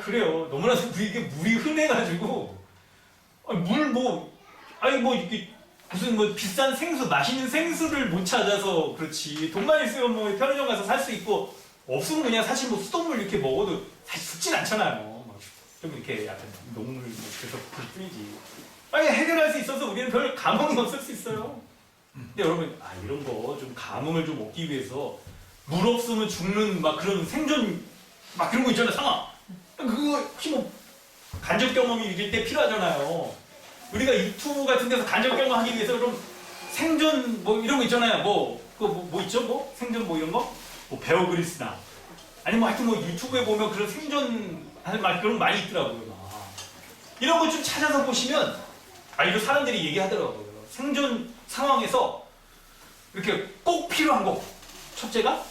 그래요. 너무나도 이게 물이 흔해가지고, 이렇게 무슨 뭐 비싼 생수, 맛있는 생수를 못 찾아서 그렇지. 돈만 있으면 뭐 편의점 가서 살 수 있고 없으면 그냥 사실 뭐 수돗물 이렇게 먹어도 사실 죽진 않잖아요. 막 좀 이렇게 약간 녹물 뭐 그래서 불 뿐이지. 아니 해결할 수 있어서 우리는 별 감흥이 없을 수 있어요. 근데 여러분 이런 거 좀 감흥을 좀 얻기 위해서 물 없으면 죽는 막 그런 생존 막 그런 거 있잖아요 상황. 그거 혹시 뭐 간접 경험이 이럴 때 필요하잖아요. 우리가 유튜브 같은 데서 간접 경험하기 위해서 그럼 생존 뭐 이런 거 있잖아요. 뭐 있죠? 뭐 생존 뭐 이런 거? 뭐 베어 그릴스나 아니 뭐 하여튼 뭐 유튜브에 보면 그런 생존 하는 말 그런 거 많이 있더라고요. 이런 거 좀 찾아서 보시면 이런 사람들이 얘기하더라고요. 생존 상황에서 이렇게 꼭 필요한 거 첫째가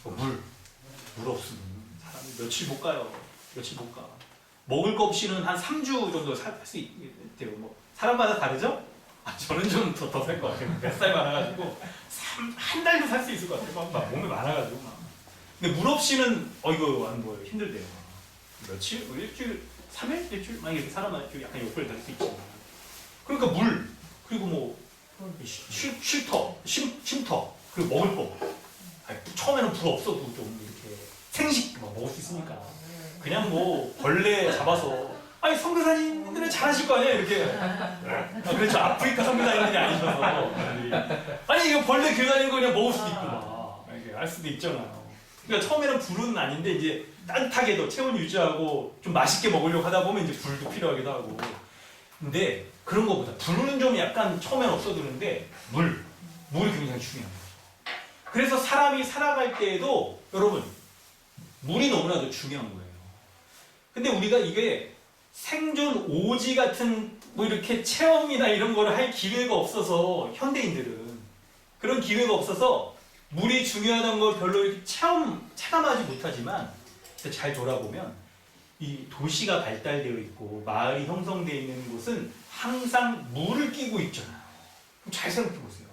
물 없으면 사람이 며칠 못 가요. 며칠 못 가. 먹을 거 없이는 한 3주 정도 살 수 있대요. 뭐 사람마다 다르죠? 저는 좀 더 살 것 같아요. 뱃살 많아가지고 한 달도 살 수 있을 것 같아요. 막 몸에 많아가지고 막. 근데 물 없이는 이거 안 보여요. 힘들대요. 며칠? 뭐 일주일? 3일? 일주일? 막 이렇게 사람한테 약간 욕을 달릴 수 있잖아요. 그러니까 물 그리고 뭐 쉼터 그리고 먹을 거. 처음에는 불 없어도 좀 이렇게 생식 먹을 수 있으니까 그냥 뭐 벌레 잡아서 선교사님들은 잘하실 거 아니에요 이렇게. 그렇죠. 아프리카 선교사님들이 아니셔서 이거 벌레 교다니는 거 그냥 먹을 수도 있고 막 이렇게 알 수도 있잖아요. 그러니까 처음에는 불은 아닌데 이제 따뜻하게도 체온 유지하고 좀 맛있게 먹으려고 하다 보면 이제 불도 필요하기도 하고. 근데 그런 거보다 불은 좀 약간 처음에는 없어지는데 물이 굉장히 중요한 거죠. 그래서 사람이 살아갈 때에도 여러분 물이 너무나도 중요한 거예요. 근데 우리가 이게 생존 오지 같은 뭐 이렇게 체험이나 이런 거를 할 기회가 없어서 현대인들은 그런 기회가 없어서 물이 중요하다는 걸 별로 이렇게 체감하지 못하지만 잘 돌아보면 이 도시가 발달되어 있고 마을이 형성되어 있는 곳은 항상 물을 끼고 있잖아요. 그럼 잘 생각해 보세요.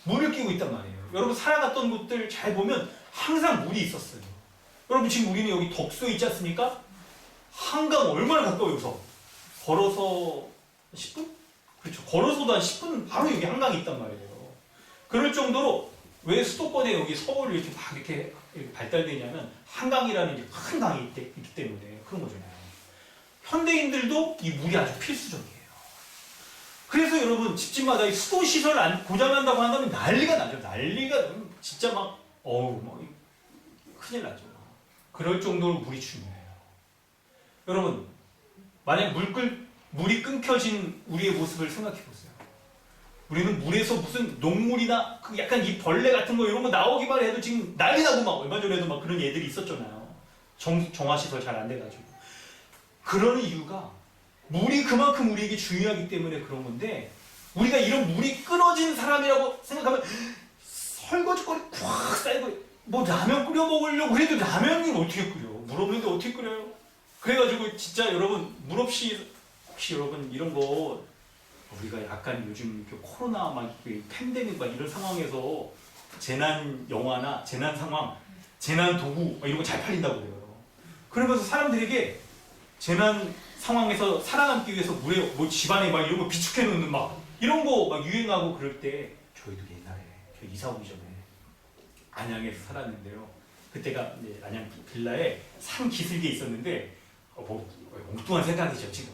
물을 끼고 있단 말이에요. 여러분 살아갔던 곳들 잘 보면 항상 물이 있었어요. 여러분 지금 우리는 여기 덕수에 있지 않습니까? 한강 얼마나 가까워요 여기서? 걸어서 10분? 그렇죠. 걸어서도 한 10분 바로 여기 한강이 있단 말이에요. 그럴 정도로 왜 수도권에 여기 서울 이렇게 막 이렇게 발달되냐면 한강이라는 이제 큰 강이 있기 때문에 그런 거잖아요. 현대인들도 이 물이 아주 필수적이에요. 그래서 여러분 집집마다 이 수도 시설 고장난다고 한다면 난리가 나죠. 난리가 진짜 막 큰일 나죠. 그럴 정도로 물이 중요해요. 여러분 만약 물이 끊겨진 우리의 모습을 생각해 보세요. 우리는 물에서 무슨 녹물이나 약간 이 벌레 같은 거 이런 거 나오기만 해도 지금 난리 나고 막 얼마 전에도 막 그런 애들이 있었잖아요. 정화시설 잘 안 돼가지고. 그런 이유가 물이 그만큼 우리에게 중요하기 때문에 그런 건데 우리가 이런 물이 끊어진 사람이라고 생각하면 설거지거리 꽉 쌓이고 뭐 라면 끓여 먹으려고 그래도 라면을 어떻게 끓여? 물 없는데 어떻게 끓여요? 그래가지고 진짜 여러분 물 없이 혹시 여러분 이런 거 우리가 약간 요즘 코로나 막 팬데믹 막 이런 상황에서 재난 영화나 재난 상황, 재난 도구 이런 거 잘 팔린다고 그래요. 그러면서 사람들에게 재난 상황에서 살아남기 위해서 물에 뭐 집안에 막 이런 거 비축해 놓는 막 이런 거 막 유행하고 그럴 때 저희도 옛날에 저희 이사 오기 전에 안양에서 살았는데요. 그때가 이제 안양 빌라에 산 기슭에 있었는데 엉뚱한 생각이죠 지금.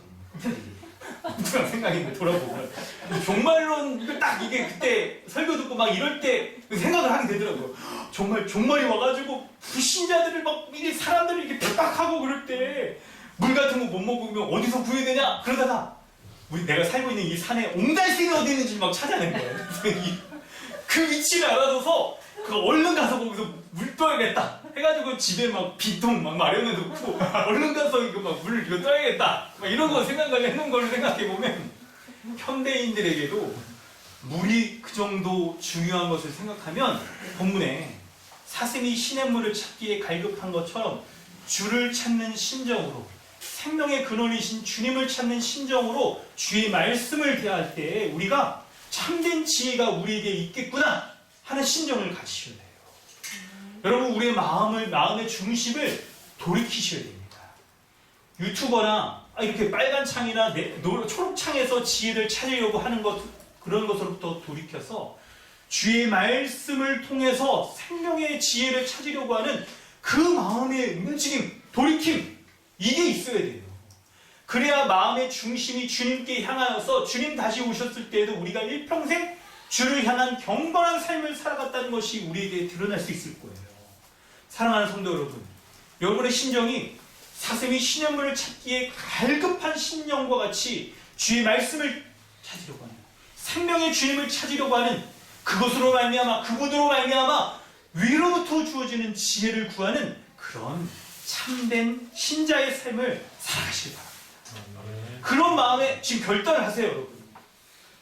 엉뚱한 생각인데 돌아보면 종말론 이거 딱 이게 그때 설교 듣고 막 이럴 때 생각을 하게 되더라고요. 종말이 와가지고 불신자들을 막 이게 사람들을 이렇게 핍박하고 그럴 때 물 같은 거 못 먹으면 어디서 구해야 되냐? 그러다가 내가 살고 있는 이 산에 옹달샘이 어디 있는지 막 찾아낸 거예요. 그 위치를 알아둬서 얼른 가서 거기서 물 떠야겠다 해가지고 집에 막 비통 막 마련해 놓고 얼른 가서 이거 막 물 이거 떠야겠다 막 이런 거 생각을 해놓은 걸 생각해 보면 현대인들에게도 물이 그 정도 중요한 것을 생각하면 본문에 사슴이 시냇물을 찾기에 갈급한 것처럼 주를 찾는 심정으로 생명의 근원이신 주님을 찾는 심정으로 주의 말씀을 대할 때 우리가 참된 지혜가 우리에게 있겠구나 하는 심정을 가지셔야 돼요. 여러분 우리의 마음의 중심을 돌이키셔야 됩니다. 유튜버나 이렇게 빨간 창이나 초록 창에서 지혜를 찾으려고 하는 것 그런 것으로부터 돌이켜서 주의 말씀을 통해서 생명의 지혜를 찾으려고 하는 그 마음의 움직임, 돌이킴, 이게 있어야 돼요. 그래야 마음의 중심이 주님께 향하여서 주님 다시 오셨을 때에도 우리가 일평생 주를 향한 경건한 삶을 살아갔다는 것이 우리에게 드러날 수 있을 거예요. 사랑하는 성도 여러분, 여러분의 심정이 사슴이 신현물을 찾기에 갈급한 심령과 같이 주의 말씀을 찾으려고 하는, 생명의 주님을 찾으려고 하는, 그것으로 말미암아, 그분으로 말미암아 위로부터 주어지는 지혜를 구하는 그런 참된 신자의 삶을 살아가시기 바랍니다. 그런 마음에 지금 결단을 하세요, 여러분.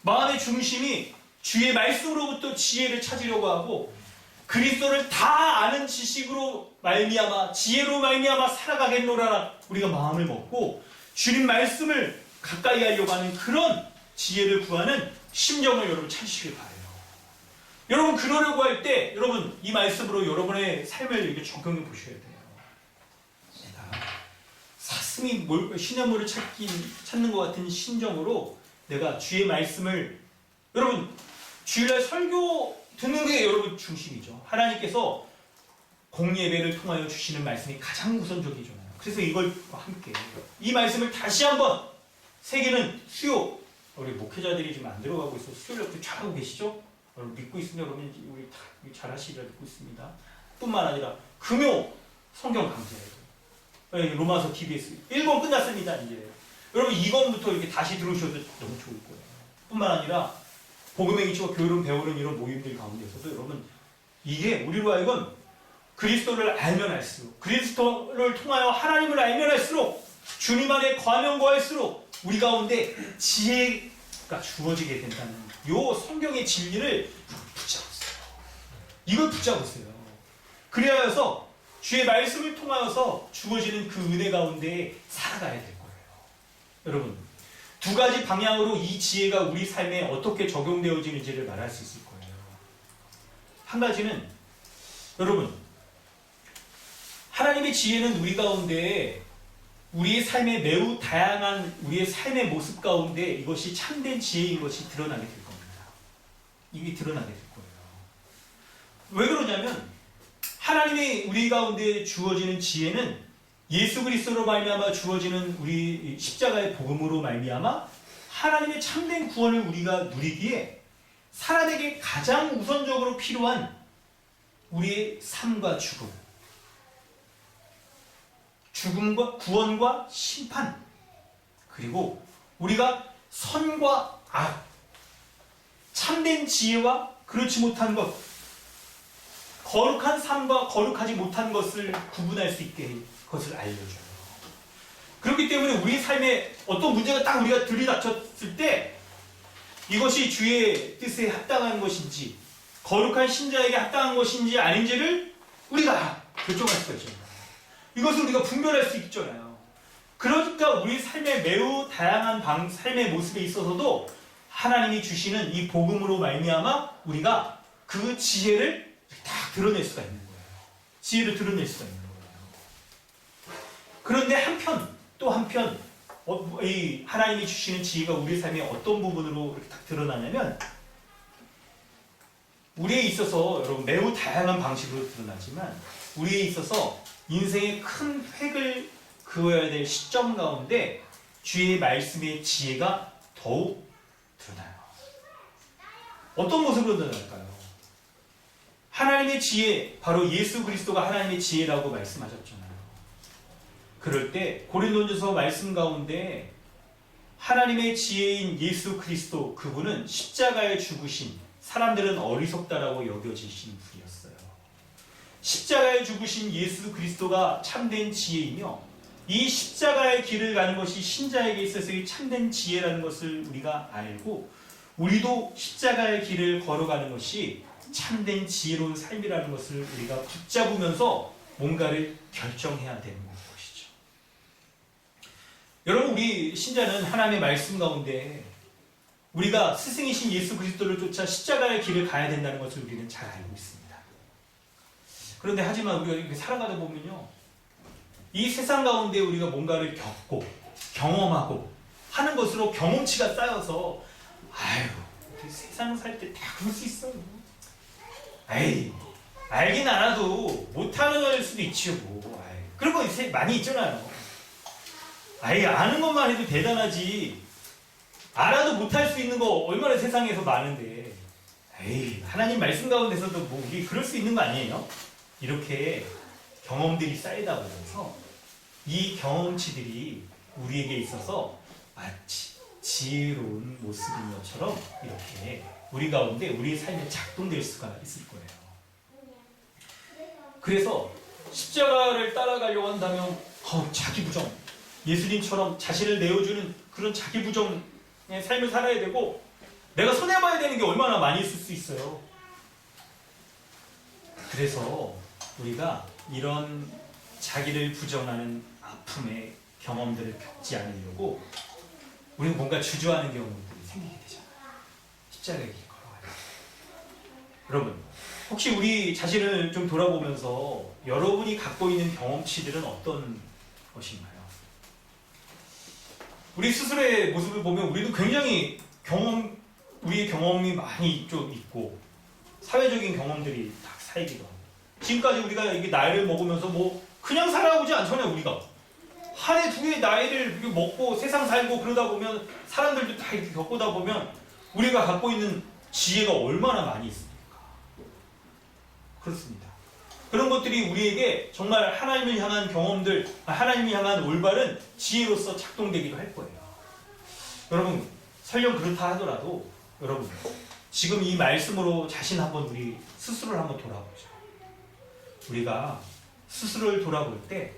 마음의 중심이 주의 말씀으로부터 지혜를 찾으려고 하고 그리스도를 다 아는 지식으로 말미암아, 지혜로 말미암아 살아가겠노라 우리가 마음을 먹고 주님 말씀을 가까이 하려고 하는 그런 지혜를 구하는 심정을 여러분 찾으시길 바라요. 여러분 그러려고 할 때 여러분 이 말씀으로 여러분의 삶을 이렇게 적용해 보셔야 돼요. 사슴이 신현물을 찾는 것 같은 심정으로 내가 주의 말씀을, 여러분 주일날 설교 듣는 게 여러분 중심이죠. 하나님께서 공예배를 통하여 주시는 말씀이 가장 우선적이잖아요. 그래서 이걸 함께 이 말씀을 다시 한번 세계는 수요, 우리 목회자들이 지금 안 들어가고 있어서 수요를 이렇게 잘하고 계시죠? 여러분 믿고 있으면 여러분 우리 다 잘하시리라 믿고 있습니다. 뿐만 아니라 금요 성경 강좌예요. 로마서 TBS 1권 끝났습니다. 이제 여러분 2권부터 이렇게 다시 들으셔도 너무 좋을 거예요. 뿐만 아니라 복음의 기초와 교회론 배우는 이런 모임들 가운데서도 여러분 이게 우리로 하여금 그리스도를 알면 알수록, 그리스도를 통하여 하나님을 알면 할수록, 주님 안에 거하면 거할수록 우리 가운데 지혜가 주어지게 된다는 요 성경의 진리를 붙잡으세요. 이걸 붙잡으세요. 그래야 해서 주의 말씀을 통하여서 주어지는 그 은혜 가운데 살아가야 될 거예요. 여러분 두 가지 방향으로 이 지혜가 우리 삶에 어떻게 적용되어지는지를 말할 수 있을 거예요. 한 가지는 여러분 하나님의 지혜는 우리 가운데 우리의 삶에 매우 다양한 우리의 삶의 모습 가운데 이것이 참된 지혜인 것이 드러나게 될 겁니다. 이게 드러나게 될 거예요. 왜 그러냐면 하나님이 우리 가운데 주어지는 지혜는 예수 그리스도로 말미암아 주어지는 우리 십자가의 복음으로 말미암아 하나님의 참된 구원을 우리가 누리기에 사람에게 가장 우선적으로 필요한 우리의 삶과 죽음과 구원과 심판, 그리고 우리가 선과 악, 참된 지혜와 그렇지 못한 것, 거룩한 삶과 거룩하지 못한 것을 구분할 수 있게 그것을 알려줘요. 그렇기 때문에 우리 삶에 어떤 문제가 딱 우리가 들이닥쳤을 때 이것이 주의 뜻에 합당한 것인지 거룩한 신자에게 합당한 것인지 아닌지를 우리가 결정할 수가 있잖아요. 이것을 우리가 분별할 수 있잖아요. 그러니까 우리 삶의 매우 다양한 삶의 모습에 있어서도 하나님이 주시는 이 복음으로 말미암아 우리가 그 지혜를 다 드러낼 수가 있는 거예요. 지혜를 드러낼 수가 있는 거예요. 그런데 또 한편 이 하나님이 주시는 지혜가 우리 삶의 어떤 부분으로 이렇게 딱 드러나냐면 우리에 있어서 여러분 매우 다양한 방식으로 드러나지만 우리에 있어서 인생의 큰 획을 그어야 될 시점 가운데 주의 말씀의 지혜가 더욱 드러나요. 어떤 모습으로 드러날까요? 하나님의 지혜, 바로 예수 그리스도가 하나님의 지혜라고 말씀하셨잖아요. 그럴 때 고린도전서 말씀 가운데 하나님의 지혜인 예수 그리스도, 그분은 십자가에 죽으신, 사람들은 어리석다라고 여겨지신 분이었어요. 십자가에 죽으신 예수 그리스도가 참된 지혜이며 이 십자가의 길을 가는 것이 신자에게 있어서의 참된 지혜라는 것을 우리가 알고 우리도 십자가의 길을 걸어가는 것이 참된 지혜로운 삶이라는 것을 우리가 붙잡으면서 뭔가를 결정해야 되는 것이죠. 여러분 우리 신자는 하나님의 말씀 가운데 우리가 스승이신 예수 그리스도를 쫓아 십자가의 길을 가야 된다는 것을 우리는 잘 알고 있습니다. 그런데 하지만 우리가 이렇게 살아가다 보면요, 이 세상 가운데 우리가 뭔가를 겪고 경험하고 하는 것으로 경험치가 쌓여서 그 세상 살 때 다 그럴 수 있어요. 에이, 알긴 알아도 못하는 수도 있지요, 뭐. 아이, 그런 거 많이 있잖아요. 아이, 아는 것만 해도 대단하지. 알아도 못할 수 있는 거 얼마나 세상에서 많은데. 에이, 하나님 말씀 가운데서도 뭐 우리 그럴 수 있는 거 아니에요? 이렇게 경험들이 쌓이다 보면서 이 경험치들이 우리에게 있어서 마치 지혜로운 모습인 것처럼 이렇게 우리 가운데 우리의 삶에 작동될 수가 있을 거예요. 그래서 십자가를 따라가려고 한다면 자기 부정, 예수님처럼 자신을 내어주는 그런 자기 부정의 삶을 살아야 되고 내가 손해봐야 되는 게 얼마나 많이 있을 수 있어요. 그래서 우리가 이런 자기를 부정하는 아픔의 경험들을 겪지 않으려고 우리는 뭔가 주저하는 경우들이 생기게 되잖아요. 십자가의 길 걸어가요. 여러분, 혹시 우리 자신을 좀 돌아보면서 여러분이 갖고 있는 경험치들은 어떤 것인가요? 우리 스스로의 모습을 보면 우리도 굉장히 우리의 경험이 많이 좀 있고 사회적인 경험들이 딱 쌓이기도 하고 지금까지 우리가 이게 나이를 먹으면서 뭐 그냥 살아오지 않잖아요. 우리가 한 해 두 해 나이를 먹고 세상 살고 그러다 보면 사람들도 다 이렇게 겪고다 보면 우리가 갖고 있는 지혜가 얼마나 많이 있습니까? 그렇습니다. 그런 것들이 우리에게 정말 하나님을 향한 경험들, 하나님을 향한 올바른 지혜로서 작동되기도 할 거예요. 여러분, 설령 그렇다 하더라도 여러분, 지금 이 말씀으로 자신 한번 우리 스스로를 한번 돌아보죠. 우리가 스스로를 돌아볼 때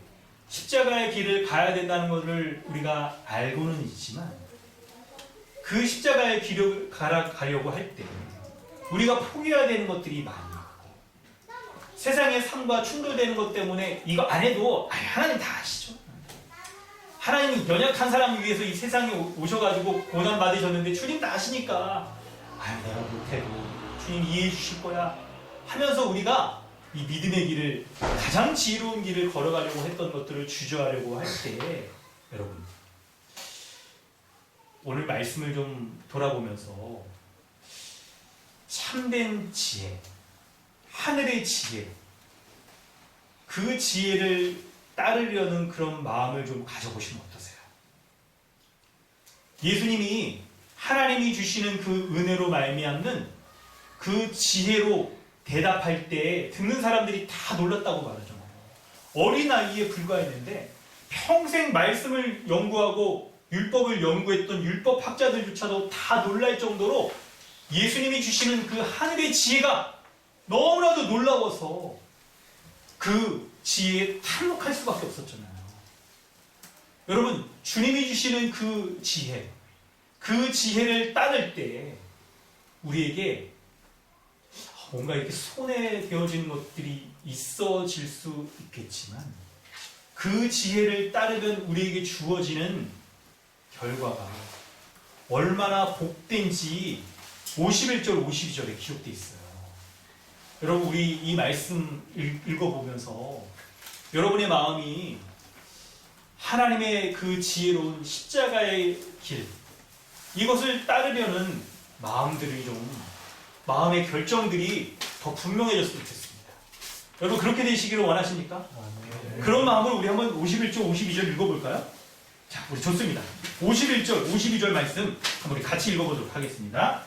십자가의 길을 가야 된다는 것을 우리가 알고는 있지만 그 십자가의 길을 가려고 할 때 우리가 포기해야 되는 것들이 많이 있고 세상의 삶과 충돌되는 것 때문에 이거 안 해도 하나님 다 아시죠. 하나님이 연약한 사람을 위해서 이 세상에 오셔가지고 고난 받으셨는데 주님 다 아시니까 내가 못해도 주님 이해해 주실 거야 하면서 우리가 이 믿음의 길을 가장 지혜로운 길을 걸어가려고 했던 것들을 주저하려고 할 때 여러분 오늘 말씀을 좀 돌아보면서 참된 지혜, 하늘의 지혜, 그 지혜를 따르려는 그런 마음을 좀 가져보시면 어떠세요? 예수님이 하나님이 주시는 그 은혜로 말미암는 그 지혜로 대답할 때 듣는 사람들이 다 놀랐다고 말하잖아요. 어린아이에 불과했는데 평생 말씀을 연구하고 율법을 연구했던 율법학자들조차도 다 놀랄 정도로 예수님이 주시는 그 하늘의 지혜가 너무나도 놀라워서 그 지혜에 탐욕할 수밖에 없었잖아요. 여러분, 주님이 주시는 그 지혜, 그 지혜를 따를 때 우리에게 뭔가 이렇게 손해되어지는 것들이 있어질 수 있겠지만 그 지혜를 따르면 우리에게 주어지는 결과가 얼마나 복된지 51절, 52절에 기록되어 있어요. 여러분, 우리 이 말씀 읽어보면서 여러분의 마음이 하나님의 그 지혜로운 십자가의 길, 이것을 따르려는 마음의 결정들이 더 분명해졌으면 좋겠습니다. 여러분, 그렇게 되시기를 원하십니까? 그런 마음을 우리 한번 51절, 52절 읽어볼까요? 자, 우리 좋습니다. 51절, 52절 말씀 한번 우리 같이 읽어보도록 하겠습니다.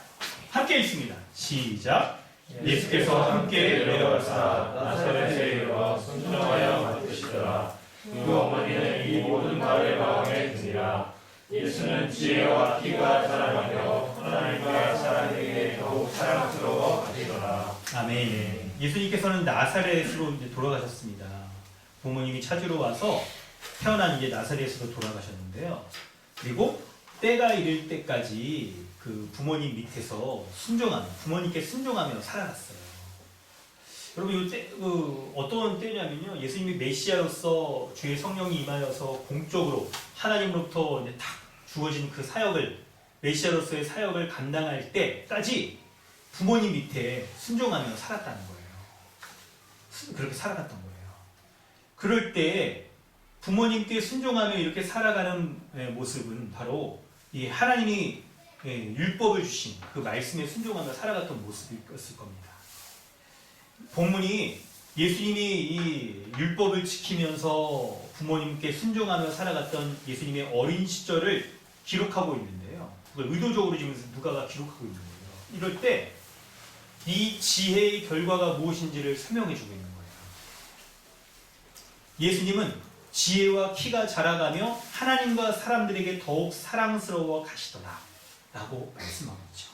함께 읽습니다. 시작. 예수께서 함께 내려가사 나사렛에 이르러 순종하여 받으시더라. 그 어머니는 이 모든 말을 마음에 드니라. 예수는 지혜와 피가 자라나며 하나님과 사람에게 더욱 사랑스러워 가시더라. 아멘. 예수님께서는 나사렛으로 이제 돌아가셨습니다. 부모님이 찾으러 와서 태어난 이제 나사렛으로 돌아가셨는데요. 그리고 때가 이를 때까지 그 부모님 밑에서 부모님께 순종하며 살아갔어요. 여러분, 이 때, 어떤 때냐면요. 예수님이 메시아로서 주의 성령이 임하여서 공적으로 하나님으로부터 이제 딱 주어진 그 사역을, 메시아로서의 사역을 감당할 때까지 부모님 밑에 순종하며 살았다는 거예요. 그렇게 살아갔던 거예요. 그럴 때 부모님께 순종하며 이렇게 살아가는 모습은 바로 이 하나님이 율법을 주신 그 말씀에 순종하며 살아갔던 모습이었을 겁니다. 본문이 예수님이 이 율법을 지키면서 부모님께 순종하며 살아갔던 예수님의 어린 시절을 기록하고 있는데요. 그걸 의도적으로 지금 누가가 기록하고 있는 거예요. 이럴 때 이 지혜의 결과가 무엇인지를 설명해주고 있는 거예요. 예수님은 지혜와 키가 자라가며 하나님과 사람들에게 더욱 사랑스러워 가시더라 라고 말씀하고 있죠.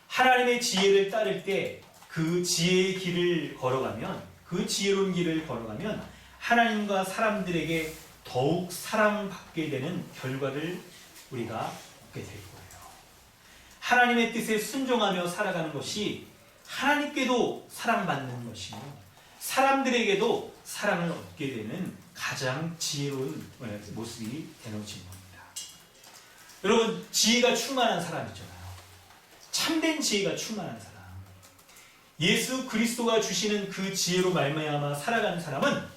하나님의 지혜를 따를 때 그 지혜의 길을 걸어가면, 그 지혜로운 길을 걸어가면 하나님과 사람들에게 더욱 사랑받게 되는 결과를 우리가 얻게 될 거예요. 하나님의 뜻에 순종하며 살아가는 것이 하나님께도 사랑받는 것이고 사람들에게도 사랑을 얻게 되는 가장 지혜로운 모습이 되어진 겁니다. 여러분, 지혜가 충만한 사람 있잖아요. 참된 지혜가 충만한 사람. 예수 그리스도가 주시는 그 지혜로 말미암아 살아가는 사람은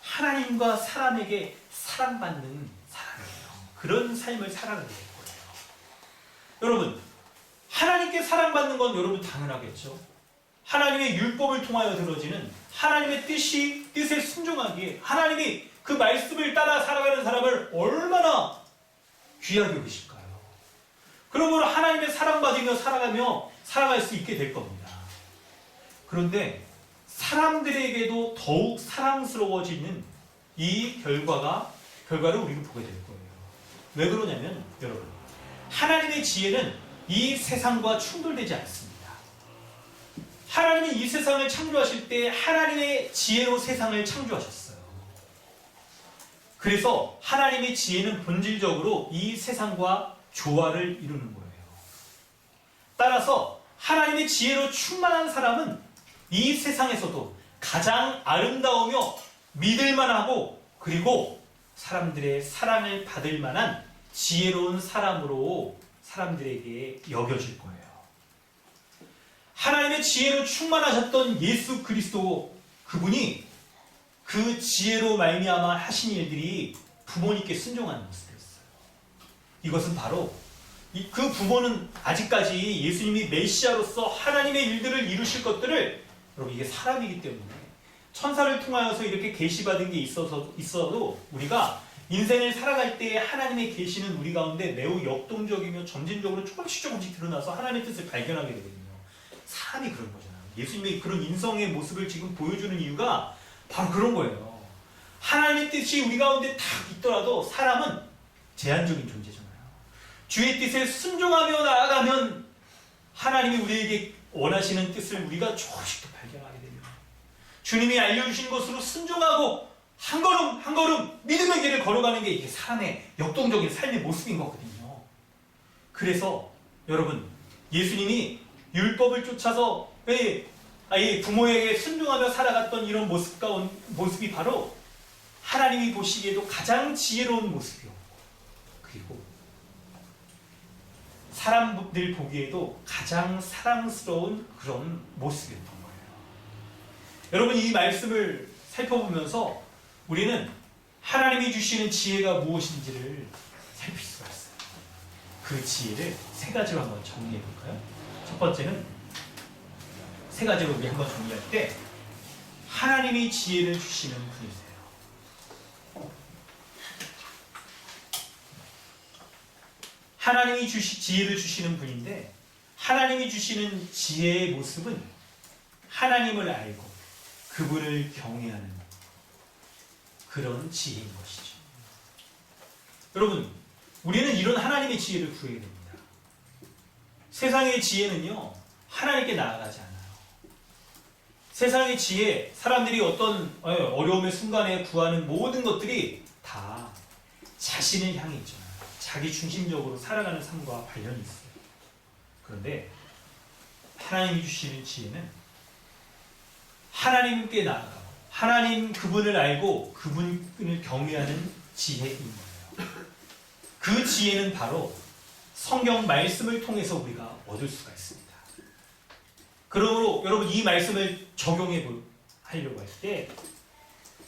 하나님과 사람에게 사랑받는 사람이에요. 그런 삶을 살아가게 될 거예요. 여러분, 하나님께 사랑받는 건 여러분 당연하겠죠. 하나님의 율법을 통하여 들어지는 하나님의 뜻에 순종하기에 하나님이 그 말씀을 따라 살아가는 사람을 얼마나 귀하게 여기실까요? 그러므로 하나님의 사랑받으며 살아갈 수 있게 될 겁니다. 그런데 사람들에게도 더욱 사랑스러워지는 이 결과를 우리가 보게 될 거예요. 왜 그러냐면 여러분, 하나님의 지혜는 이 세상과 충돌되지 않습니다. 하나님이 이 세상을 창조하실 때 하나님의 지혜로 세상을 창조하셨어요. 그래서 하나님의 지혜는 본질적으로 이 세상과 조화를 이루는 거예요. 따라서 하나님의 지혜로 충만한 사람은 이 세상에서도 가장 아름다우며 믿을만하고 그리고 사람들의 사랑을 받을 만한 지혜로운 사람으로 사람들에게 여겨질 거예요. 하나님의 지혜로 충만하셨던 예수 그리스도, 그분이 그 지혜로 말미암아 하신 일들이 부모님께 순종하는 모습이었어요. 이것은 바로 그 부모는 아직까지 예수님이 메시아로서 하나님의 일들을 이루실 것들을, 여러분, 이게 사람이기 때문에 천사를 통하여서 이렇게 계시받은 게 있어도 우리가 인생을 살아갈 때 하나님의 계시는 우리 가운데 매우 역동적이며 점진적으로 조금씩 드러나서 하나님의 뜻을 발견하게 되거든요. 사람이 그런 거잖아요. 예수님의 그런 인성의 모습을 지금 보여주는 이유가 바로 그런 거예요. 하나님의 뜻이 우리 가운데 딱 있더라도 사람은 제한적인 존재잖아요. 주의 뜻에 순종하며 나아가면 하나님이 우리에게 원하시는 뜻을 우리가 조금씩 더 발견하게 됩니다. 주님이 알려주신 것으로 순종하고 한 걸음 한 걸음 믿음의 길을 걸어가는 게 이게 사람의 역동적인 삶의 모습인 거거든요. 그래서 여러분, 예수님이 율법을 쫓아서 부모에게 순종하며 살아갔던 이런 모습이 바로 하나님이 보시기에도 가장 지혜로운 모습이었고, 그리고 사람들 보기에도 가장 사랑스러운 그런 모습이었던 거예요. 여러분, 이 말씀을 살펴보면서 우리는 하나님이 주시는 지혜가 무엇인지를 살필 수가 있어요. 그 지혜를 세 가지로 한번 정리해 볼까요? 첫 번째는, 세 가지로 우리 한번 정리할 때 하나님이 지혜를 주시는 분이세요. 하나님이 지혜를 주시는 분인데, 하나님이 주시는 지혜의 모습은 하나님을 알고 그분을 경외하는 그런 지혜인 것이죠. 여러분, 우리는 이런 하나님의 지혜를 구해야 됩니다. 세상의 지혜는요, 하나님께 나아가지 않아요. 세상의 지혜, 사람들이 어떤 어려움의 순간에 구하는 모든 것들이 다 자신을 향해 있잖아요. 자기 중심적으로 살아가는 삶과 관련이 있어요. 그런데 하나님이 주시는 지혜는 하나님께 나아가고 하나님 그분을 알고 그분을 경외하는 지혜인 거예요. 그 지혜는 바로 성경 말씀을 통해서 우리가 얻을 수가 있습니다. 그러므로 여러분, 이 말씀을 적용해 하려고 할 때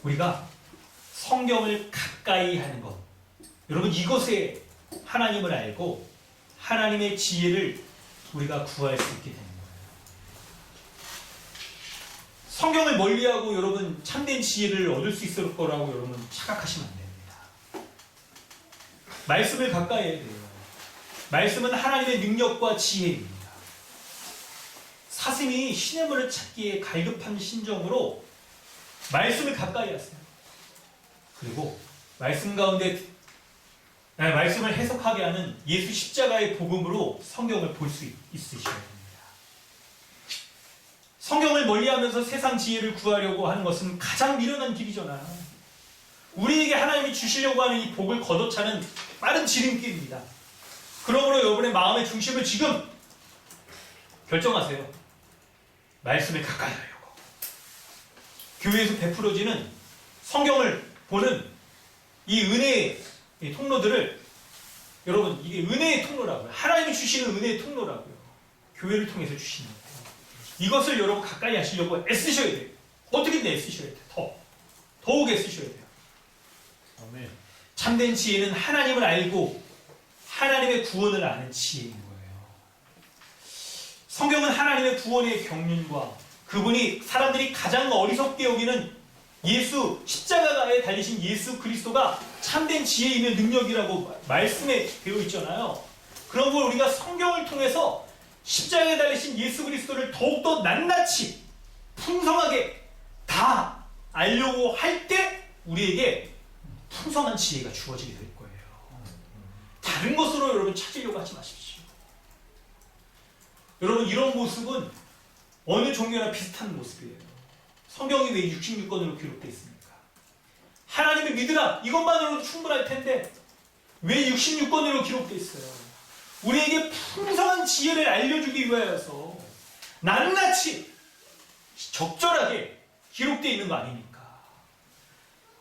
우리가 성경을 가까이 하는 것, 여러분, 이것에 하나님을 알고 하나님의 지혜를 우리가 구할 수 있게 되는 거예요. 성경을 멀리하고 여러분 참된 지혜를 얻을 수 있을 거라고 여러분 착각하시면 안 됩니다. 말씀을 가까이 해야 돼요. 말씀은 하나님의 능력과 지혜입니다. 사슴이 시냇물을 찾기에 갈급한 심정으로 말씀을 가까이 하세요. 그리고 말씀 가운데 말씀을 해석하게 하는 예수 십자가의 복음으로 성경을 볼 수 있으셔야 됩니다. 성경을 멀리하면서 세상 지혜를 구하려고 하는 것은 가장 미련한 길이잖아요. 우리에게 하나님이 주시려고 하는 이 복을 걷어차는 빠른 지름길입니다. 그러므로 여러분의 마음의 중심을 지금 결정하세요. 말씀을 가까이 하려고. 교회에서 베풀어지는 성경을 보는 이 은혜의 통로들을 여러분 이게 은혜의 통로라고요. 하나님이 주시는 은혜의 통로라고요. 교회를 통해서 주시는 거예요. 이것을 여러분 가까이 하시려고 애쓰셔야 돼요. 어떻게든 애쓰셔야 돼요. 더욱 애쓰셔야 돼요. 아멘. 참된 지혜는 하나님을 알고 하나님의 구원을 아는 지혜인 거예요. 성경은 하나님의 구원의 경륜과 그분이 사람들이 가장 어리석게 여기는 예수 십자가에 달리신 예수 그리스도가 참된 지혜이며 능력이라고 말씀에 되어 있잖아요. 그런 걸 우리가 성경을 통해서 십자가에 달리신 예수 그리스도를 더욱더 낱낱이 풍성하게 다 알려고 할 때 우리에게 풍성한 지혜가 주어지게 될 거예요. 다른 것으로 여러분 찾으려고 하지 마십시오. 여러분 이런 모습은 어느 종교나 비슷한 모습이에요. 성경이 왜 66권으로 기록되어 있습니까? 하나님을 믿으라 이것만으로도 충분할 텐데 왜 66권으로 기록되어 있어요? 우리에게 풍성한 지혜를 알려주기 위하여서 낱낱이 적절하게 기록되어 있는 거 아닙니까?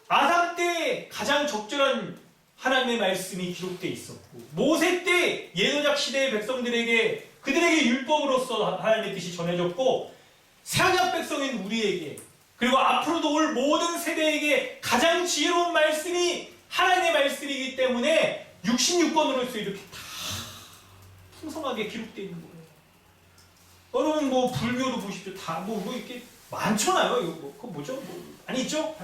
아담 때 가장 적절한 하나님의 말씀이 기록되어 있었고 모세 때 예노작 시대의 백성들에게 그들에게 율법으로서 하나님의 뜻이 전해졌고 새언약 백성인 우리에게 그리고 앞으로도 올 모든 세대에게 가장 지혜로운 말씀이 하나님의 말씀이기 때문에 66권으로서 이렇게 다 풍성하게 기록되어 있는 거예요. 여러분 뭐 불교도 보십시오. 다 뭐 이렇게 많잖아요. 이거 뭐 그거 뭐죠? 많이 있죠?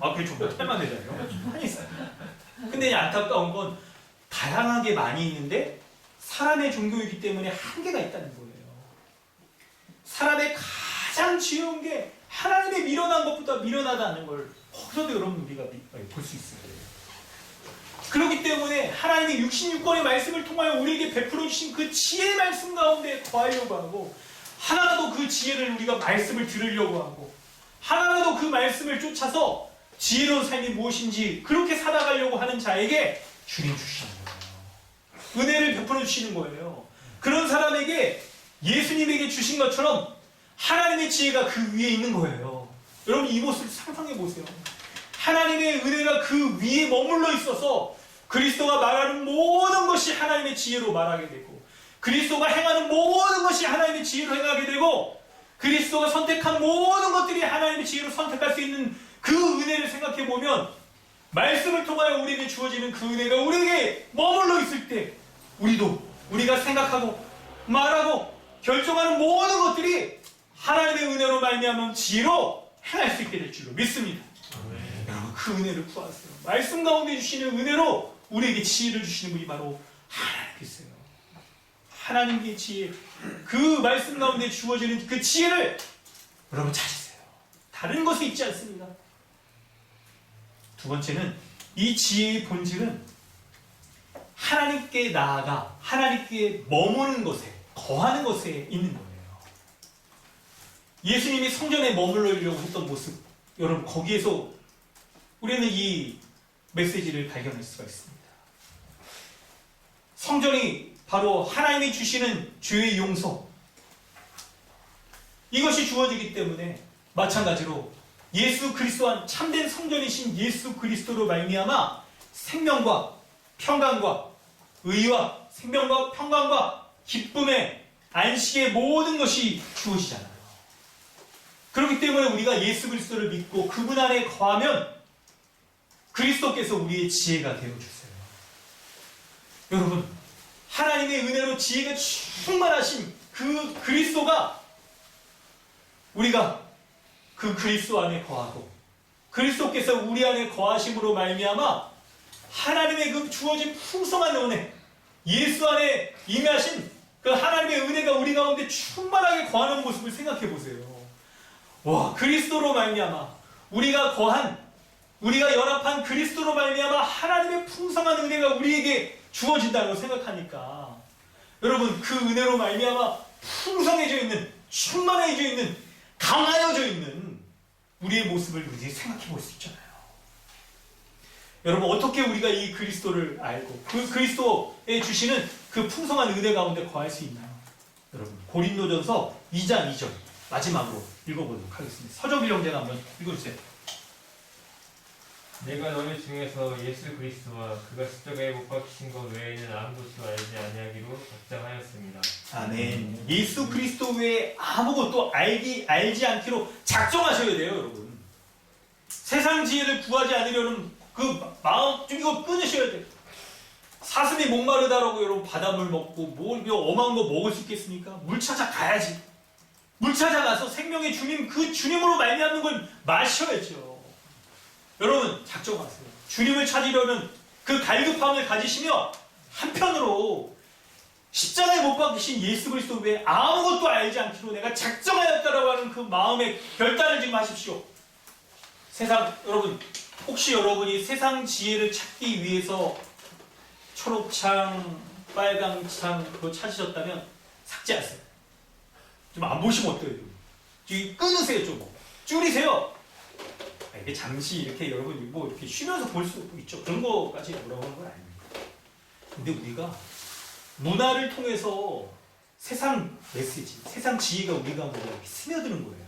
아 그게 좀 탈만 되잖아요. 많이 있어요. 근데 안타까운 건 다양하게 많이 있는데 사람의 종교이기 때문에 한계가 있다는 거예요. 사람의 가장 지혜로운 게 하나님의 미련한 것보다 미련하다는 걸 거기서도 여러분 우리가 볼 수 있어요. 그렇기 때문에 하나님이 66권의 말씀을 통하여 우리에게 베풀어 주신 그 지혜의 말씀 가운데 거하려고 하고 하나라도 그 지혜를 우리가 말씀을 들으려고 하고 하나라도 그 말씀을 쫓아서 지혜로운 삶이 무엇인지 그렇게 살아가려고 하는 자에게 주님 주시는 거예요. 은혜를 베풀어 주시는 거예요. 그런 사람에게 예수님에게 주신 것처럼 하나님의 지혜가 그 위에 있는 거예요. 여러분 이 모습을 상상해 보세요. 하나님의 은혜가 그 위에 머물러 있어서 그리스도가 말하는 모든 것이 하나님의 지혜로 말하게 되고 그리스도가 행하는 모든 것이 하나님의 지혜로 행하게 되고 그리스도가 선택한 모든 것들이 하나님의 지혜로 선택할 수 있는 그 은혜를 생각해 보면 말씀을 통하여 우리에게 주어지는 그 은혜가 우리에게 머물러 있을 때 우리가 생각하고 말하고 결정하는 모든 것들이 하나님의 은혜로 말미암은 지혜로 행할 수 있게 될 줄로 믿습니다. 여러분 그 은혜를 구하세요. 말씀 가운데 주시는 은혜로 우리에게 지혜를 주시는 분이 바로 하나님께서요. 하나님의 지혜, 그 말씀 가운데 주어지는 그 지혜를 여러분 찾으세요. 다른 것에 있지 않습니다. 두 번째는 이 지혜의 본질은 하나님께 나아가 하나님께 머무는 것에 거하는 것에 있는 거예요. 예수님이 성전에 머물러려고 했던 모습 여러분 거기에서 우리는 이 메시지를 발견할 수가 있습니다. 성전이 바로 하나님이 주시는 죄의 용서 이것이 주어지기 때문에 마찬가지로 예수 그리스도와 참된 성전이신 예수 그리스도로 말미암아 생명과 평강과 의와 생명과 평강과 기쁨의 안식의 모든 것이 주어지잖아요. 그렇기 때문에 우리가 예수 그리스도를 믿고 그분 안에 거하면 그리스도께서 우리의 지혜가 되어주세요. 여러분 하나님의 은혜로 지혜가 충만하신 그 그리스도가 우리가 그 그리스도 안에 거하고 그리스도께서 우리 안에 거하심으로 말미암아 하나님의 그 주어진 풍성한 은혜, 예수 안에 임하신 그 하나님의 은혜가 우리 가운데 충만하게 거하는 모습을 생각해 보세요. 와, 그리스도로 말미암아 우리가 연합한 그리스도로 말미암아 하나님의 풍성한 은혜가 우리에게 주어진다고 생각하니까 여러분, 그 은혜로 말미암아 풍성해져 있는, 충만해져 있는, 강하여져 있는 우리의 모습을 우리 생각해 볼 수 있잖아요. 여러분, 어떻게 우리가 이 그리스도를 알고 그 그리스도에 주시는 그 풍성한 은혜 가운데 거할 수 있나요? 여러분, 고린도전서 2장 2절 마지막으로 읽어보도록 하겠습니다. 서정일 형제가 한번 읽어주세요. 내가 너희 중에서 예수 그리스도와 그가 십자가에 못 박히신 것 외에는 아무것도 알지 아니하기로 작정하였습니다. 아멘. 예수 그리스도 외에 아무것도 알지 않기로 작정하셔야 돼요, 여러분. 세상 지혜를 구하지 않으려는 그 마음 좀 이거 끊으셔야 돼요. 사슴이 목마르다라고 여러분 바닷물 먹고 뭘 엄한 거 먹을 수 있겠습니까? 물 찾아 가야지. 물 찾아가서 생명의 주님, 그 주님으로 말미암는 걸 마셔야죠. 여러분, 작정하세요. 주님을 찾으려는 그 갈급함을 가지시며 한편으로 십자가에 못 박히신 예수 그리스도 외에 아무것도 알지 않기로 내가 작정하였다라고 하는 그 마음의 결단을 지금 하십시오. 여러분, 혹시 여러분이 세상 지혜를 찾기 위해서 초록창, 빨강창 그거 찾으셨다면 삭제하세요. 좀 안 보시면 어때요? 지금 끊으세요. 좀 줄이세요. 이게 잠시 이렇게 여러분 뭐 이렇게 쉬면서 볼 수 있죠. 그런 거까지 뭐라고 하는 건 아닙니다. 근데 우리가 문화를 통해서 세상 메시지, 세상 지혜가 우리가 뭐 이렇게 스며드는 거예요.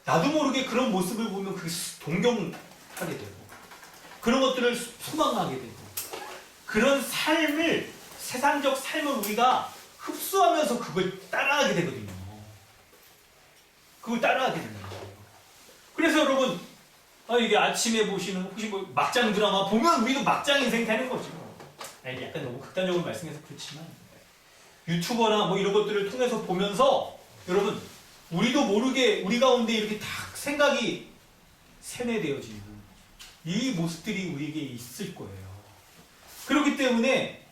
나도 모르게 그런 모습을 보면 그게 동경하게 되고 그런 것들을 소망하게 되고 그런 삶을, 세상적 삶을 우리가 흡수하면서 그걸 따라하게 되거든요. 그걸 따라하게 되는 거예요. 그래서 여러분, 이게 아침에 보시는 혹시 뭐 막장 드라마 보면 우리도 막장 인생 되는 거죠. 약간 너무 극단적으로 말씀해서 그렇지만 유튜버나 뭐 이런 것들을 통해서 보면서 여러분, 우리도 모르게 우리 가운데 이렇게 딱 생각이 세뇌되어지고 이 모습들이 우리에게 있을 거예요. 그렇기 때문에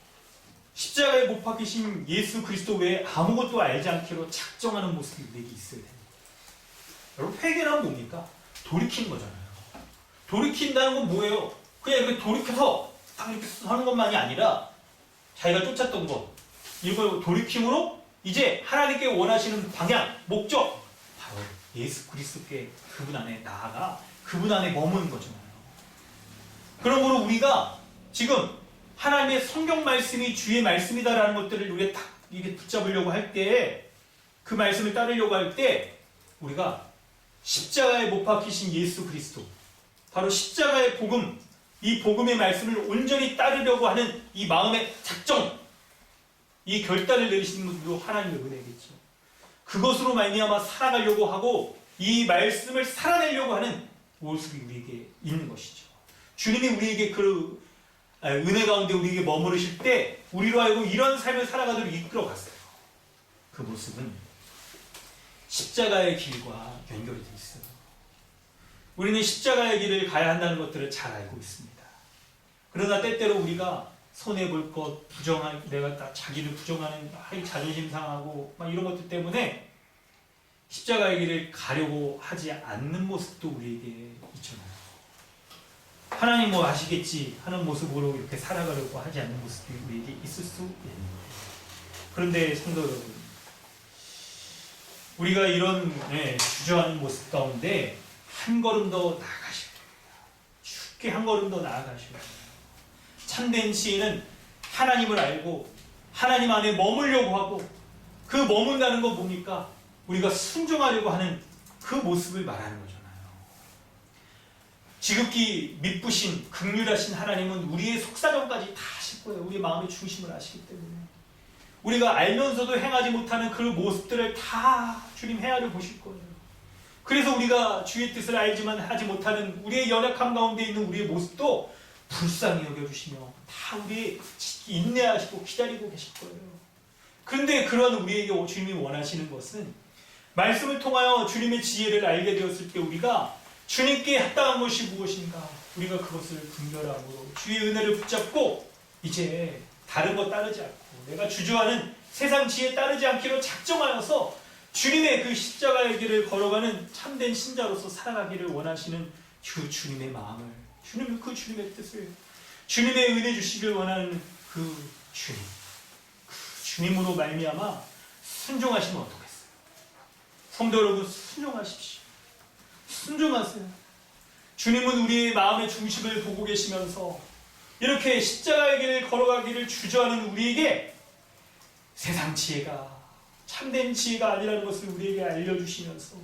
십자가에 못 박히신 예수 그리스도 외에 아무것도 알지 않기로 작정하는 모습이 우리에게 있어야 됩니다. 여러분, 회개란 뭡니까? 돌이키는 거잖아요. 돌이킨다는 건 뭐예요? 그냥 이렇게 돌이켜서 딱 이렇게 하는 것만이 아니라 자기가 쫓았던 것, 이걸 돌이킴으로 이제 하나님께 원하시는 방향, 목적, 바로 예수 그리스도께 그분 안에 나아가 그분 안에 머무는 거잖아요. 그러므로 우리가 지금 하나님의 성경 말씀이 주의 말씀이다라는 것들을 우리가 딱 이게 붙잡으려고 할 때, 그 말씀을 따르려고 할 때 우리가 십자가에 못 박히신 예수 그리스도, 바로 십자가의 복음, 이 복음의 말씀을 온전히 따르려고 하는 이 마음의 작정, 이 결단을 내리시는 분도 하나님의 은혜겠죠. 그것으로 말미암아 살아가려고 하고 이 말씀을 살아내려고 하는 모습이 우리에게 있는 것이죠. 주님이 우리에게 그 은혜 가운데 우리에게 머무르실 때 우리로 하여금 이런 삶을 살아가도록 이끌어갔어요. 그 모습은 십자가의 길과 연결이 되어 있어요. 우리는 십자가의 길을 가야 한다는 것들을 잘 알고 있습니다. 그러나 때때로 우리가 손해볼 것, 내가 다 자기를 부정하는 자존심 상하고 막 이런 것들 때문에 십자가의 길을 가려고 하지 않는 모습도 우리에게 있잖아요. 하나님 뭐 아시겠지 하는 모습으로 이렇게 살아가려고 하지 않는 모습이 우리에게 있을 수 있는 거예요. 그런데 성도 여러분, 우리가 이런 주저하는 모습 가운데 한 걸음 더 나아가셔야 됩니다. 쉽게 한 걸음 더 나아가셔야 돼요. 참된 지혜는 하나님을 알고 하나님 안에 머물려고 하고, 그 머문다는 건 뭡니까? 우리가 순종하려고 하는 그 모습을 말하는 거잖아요. 지극히 미쁘신 긍휼하신 하나님은 우리의 속사정까지 다 아실 거예요. 우리의 마음의 중심을 아시기 때문에 우리가 알면서도 행하지 못하는 그 모습들을 다 주님 헤아려 보실 거예요. 그래서 우리가 주의 뜻을 알지만 하지 못하는 우리의 연약함 가운데 있는 우리의 모습도 불쌍히 여겨주시며 다 우리 인내하시고 기다리고 계실 거예요. 그런데 그런 우리에게 주님이 원하시는 것은 말씀을 통하여 주님의 지혜를 알게 되었을 때 우리가 주님께 합당한 것이 무엇인가 우리가 그것을 분별함으로 주의 은혜를 붙잡고 이제 다른 것 따르지 않고 내가 주저하는 세상 지혜에 따르지 않기로 작정하여서 주님의 그 십자가의 길을 걸어가는 참된 신자로서 살아가기를 원하시는 그 주님의 마음을 주님의 뜻을 주님의 은혜 주시길 원하는 그 주님 그 주님으로 말미암아 순종하시면 어떻겠어요? 성도 여러분 순종하십시오. 순종하세요. 주님은 우리의 마음의 중심을 보고 계시면서 이렇게 십자가의 길을 걸어가기를 주저하는 우리에게 세상 지혜가 참된 지혜가 아니라는 것을 우리에게 알려주시면서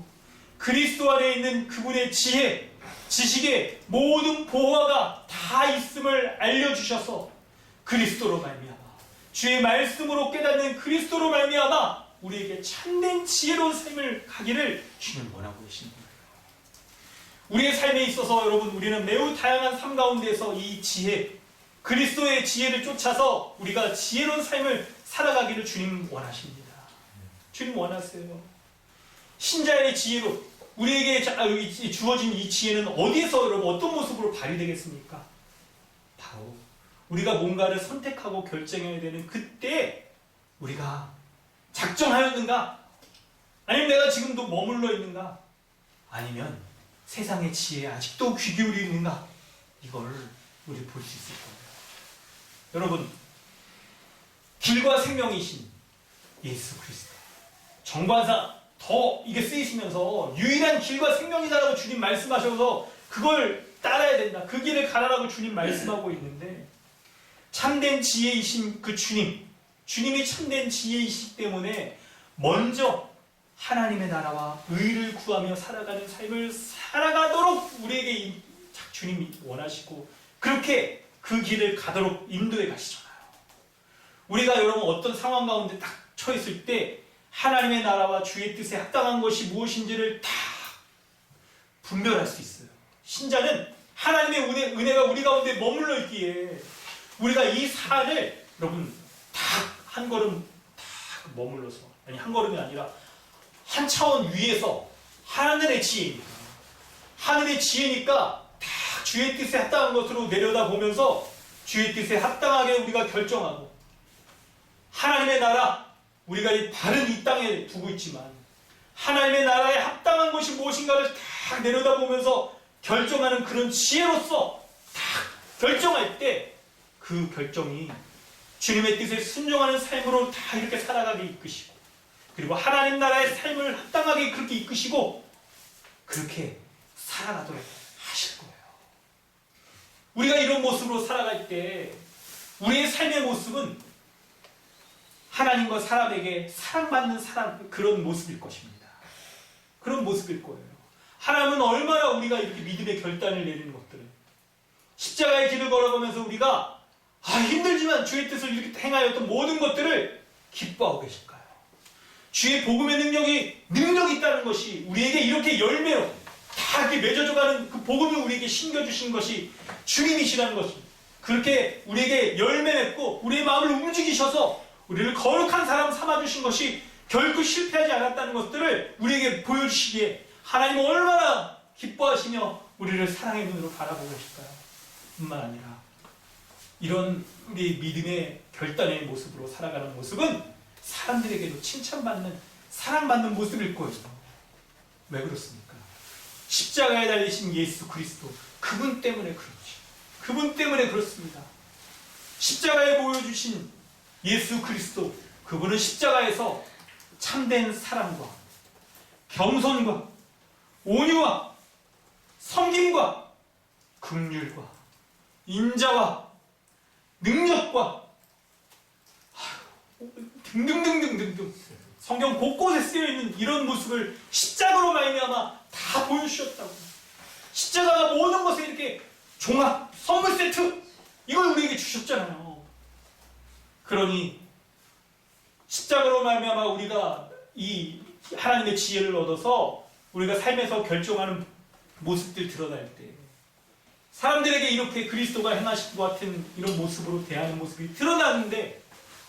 그리스도 안에 있는 그분의 지혜, 지식의 모든 보화가 다 있음을 알려주셔서 그리스도로 말미암아 주의 말씀으로 깨닫는 그리스도로 말미암아 우리에게 참된 지혜로운 삶을 가기를 주님 원하고 계시는 거예요. 우리의 삶에 있어서 여러분 우리는 매우 다양한 삶 가운데서 이 지혜, 그리스도의 지혜를 쫓아서 우리가 지혜로운 삶을 살아가기를 주님 원하십니다. 주님 원하세요. 신자의 지혜로 우리에게 주어진 이 지혜는 어디에서 여러분 어떤 모습으로 발휘되겠습니까? 바로 우리가 뭔가를 선택하고 결정해야 되는 그때 우리가 작정하였는가? 아니면 내가 지금도 머물러 있는가? 아니면 세상의 지혜에 아직도 귀 기울이는가? 이걸 우리 볼 수 있을 거예요. 여러분, 길과 생명이신 예수 그리스도 정관사 더 이게 쓰이시면서 유일한 길과 생명이다라고 주님 말씀하셔서 그걸 따라야 된다. 그 길을 가라라고 주님 말씀하고 있는데 참된 지혜이신 그 주님이 참된 지혜이시기 때문에 먼저 하나님의 나라와 의를 구하며 살아가는 삶을 살아가도록 우리에게 주님이 원하시고 그렇게 그 길을 가도록 인도해 가시잖아요. 우리가 여러분 어떤 상황 가운데 딱 처했을 때 하나님의 나라와 주의 뜻에 합당한 것이 무엇인지를 다 분별할 수 있어요. 신자는 하나님의 은혜가 우리 가운데 머물러 있기에 우리가 이 산을 여러분 다 한 걸음 다 머물러서 아니 한 걸음이 아니라 한 차원 위에서 하늘의 지혜입니다. 하늘의 지혜니까 다 주의 뜻에 합당한 것으로 내려다보면서 주의 뜻에 합당하게 우리가 결정하고 하나님의 나라 우리가 바른 이 땅에 두고 있지만 하나님의 나라에 합당한 것이 무엇인가를 다 내려다보면서 결정하는 그런 지혜로서 다 결정할 때 그 결정이 주님의 뜻에 순종하는 삶으로 다 이렇게 살아가게 이끄시고 그리고 하나님 나라의 삶을 합당하게 그렇게 이끄시고 그렇게 살아가도록 하실 거예요. 우리가 이런 모습으로 살아갈 때 우리의 삶의 모습은 하나님과 사람에게 사랑받는 그런 모습일 것입니다. 그런 모습일 거예요. 하나님은 얼마나 우리가 이렇게 믿음의 결단을 내리는 것들을 십자가의 길을 걸어가면서 우리가 힘들지만 주의 뜻을 이렇게 행하였던 모든 것들을 기뻐하고 계실까요? 주의 복음의 능력이 있다는 것이 우리에게 이렇게 열매로 다 이렇게 맺어져가는 그 복음을 우리에게 심겨주신 것이 주님이시라는 것입니다. 그렇게 우리에게 열매 맺고 우리의 마음을 움직이셔서 우리를 거룩한 사람 삼아주신 것이 결코 실패하지 않았다는 것들을 우리에게 보여주시기에 하나님은 얼마나 기뻐하시며 우리를 사랑의 눈으로 바라보고 계실까요? 뿐만 아니라 이런 우리 믿음의 결단의 모습으로 살아가는 모습은 사람들에게도 칭찬받는 사랑받는 모습일 거예요. 왜 그렇습니까? 십자가에 달리신 예수 그리스도 그분 때문에 그렇지. 그분 때문에 그렇습니다. 십자가에 보여주신 예수 그리스도 그분은 십자가에서 참된 사랑과 겸손과 온유와 섬김과 긍휼과 인자와 능력과 등등등등등등 성경 곳곳에 쓰여있는 이런 모습을 십자가로 말미암아 다 보여주셨다고. 십자가가 모든 것을 이렇게 종합 선물 세트 이걸 우리에게 주셨잖아요. 그러니 십자가로 말미암아 우리가 이 하나님의 지혜를 얻어서 우리가 삶에서 결정하는 모습들 드러날 때 사람들에게 이렇게 그리스도가 행하신 것 같은 이런 모습으로 대하는 모습이 드러나는데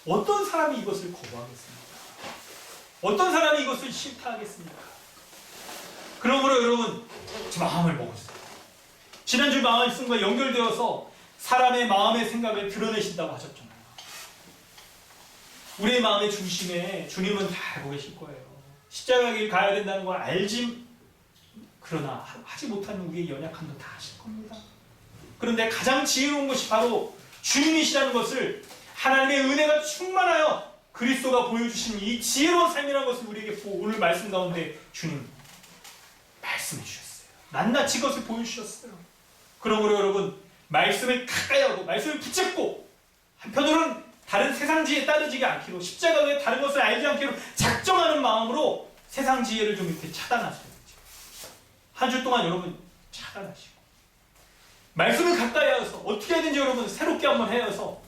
어떤 사람이 이것을 거부하겠습니까? 어떤 사람이 이것을 싫다하겠습니까? 그러므로 여러분, 제 마음을 먹었어요. 지난주 말씀과 연결되어서 사람의 마음의 생각을 드러내신다고 하셨잖아요. 우리의 마음의 중심에 주님은 다 알고 계실 거예요. 십자가 길 가야 된다는 걸 알지, 그러나 하지 못하는 우리의 연약함도 다 아실 겁니다. 그런데 가장 지혜로운 것이 바로 주님이시라는 것을, 하나님의 은혜가 충만하여 그리스도가 보여주신 이 지혜로운 삶이라는 것을 우리에게 오늘 말씀 가운데 주님 말씀해 주셨어요. 낱낱이 그것을 보여주셨어요. 그러므로 여러분, 말씀을 가까이 하고 말씀을 붙잡고, 한편으로는 다른 세상 지혜에 따르지 않기로, 십자가 외에 다른 것을 알지 않기로 작정하는 마음으로 세상 지혜를 좀 이렇게 차단하셔야죠. 한 주 동안 여러분 차단하시고 말씀을 가까이 하여서 어떻게 하든지 여러분 새롭게 한번 해서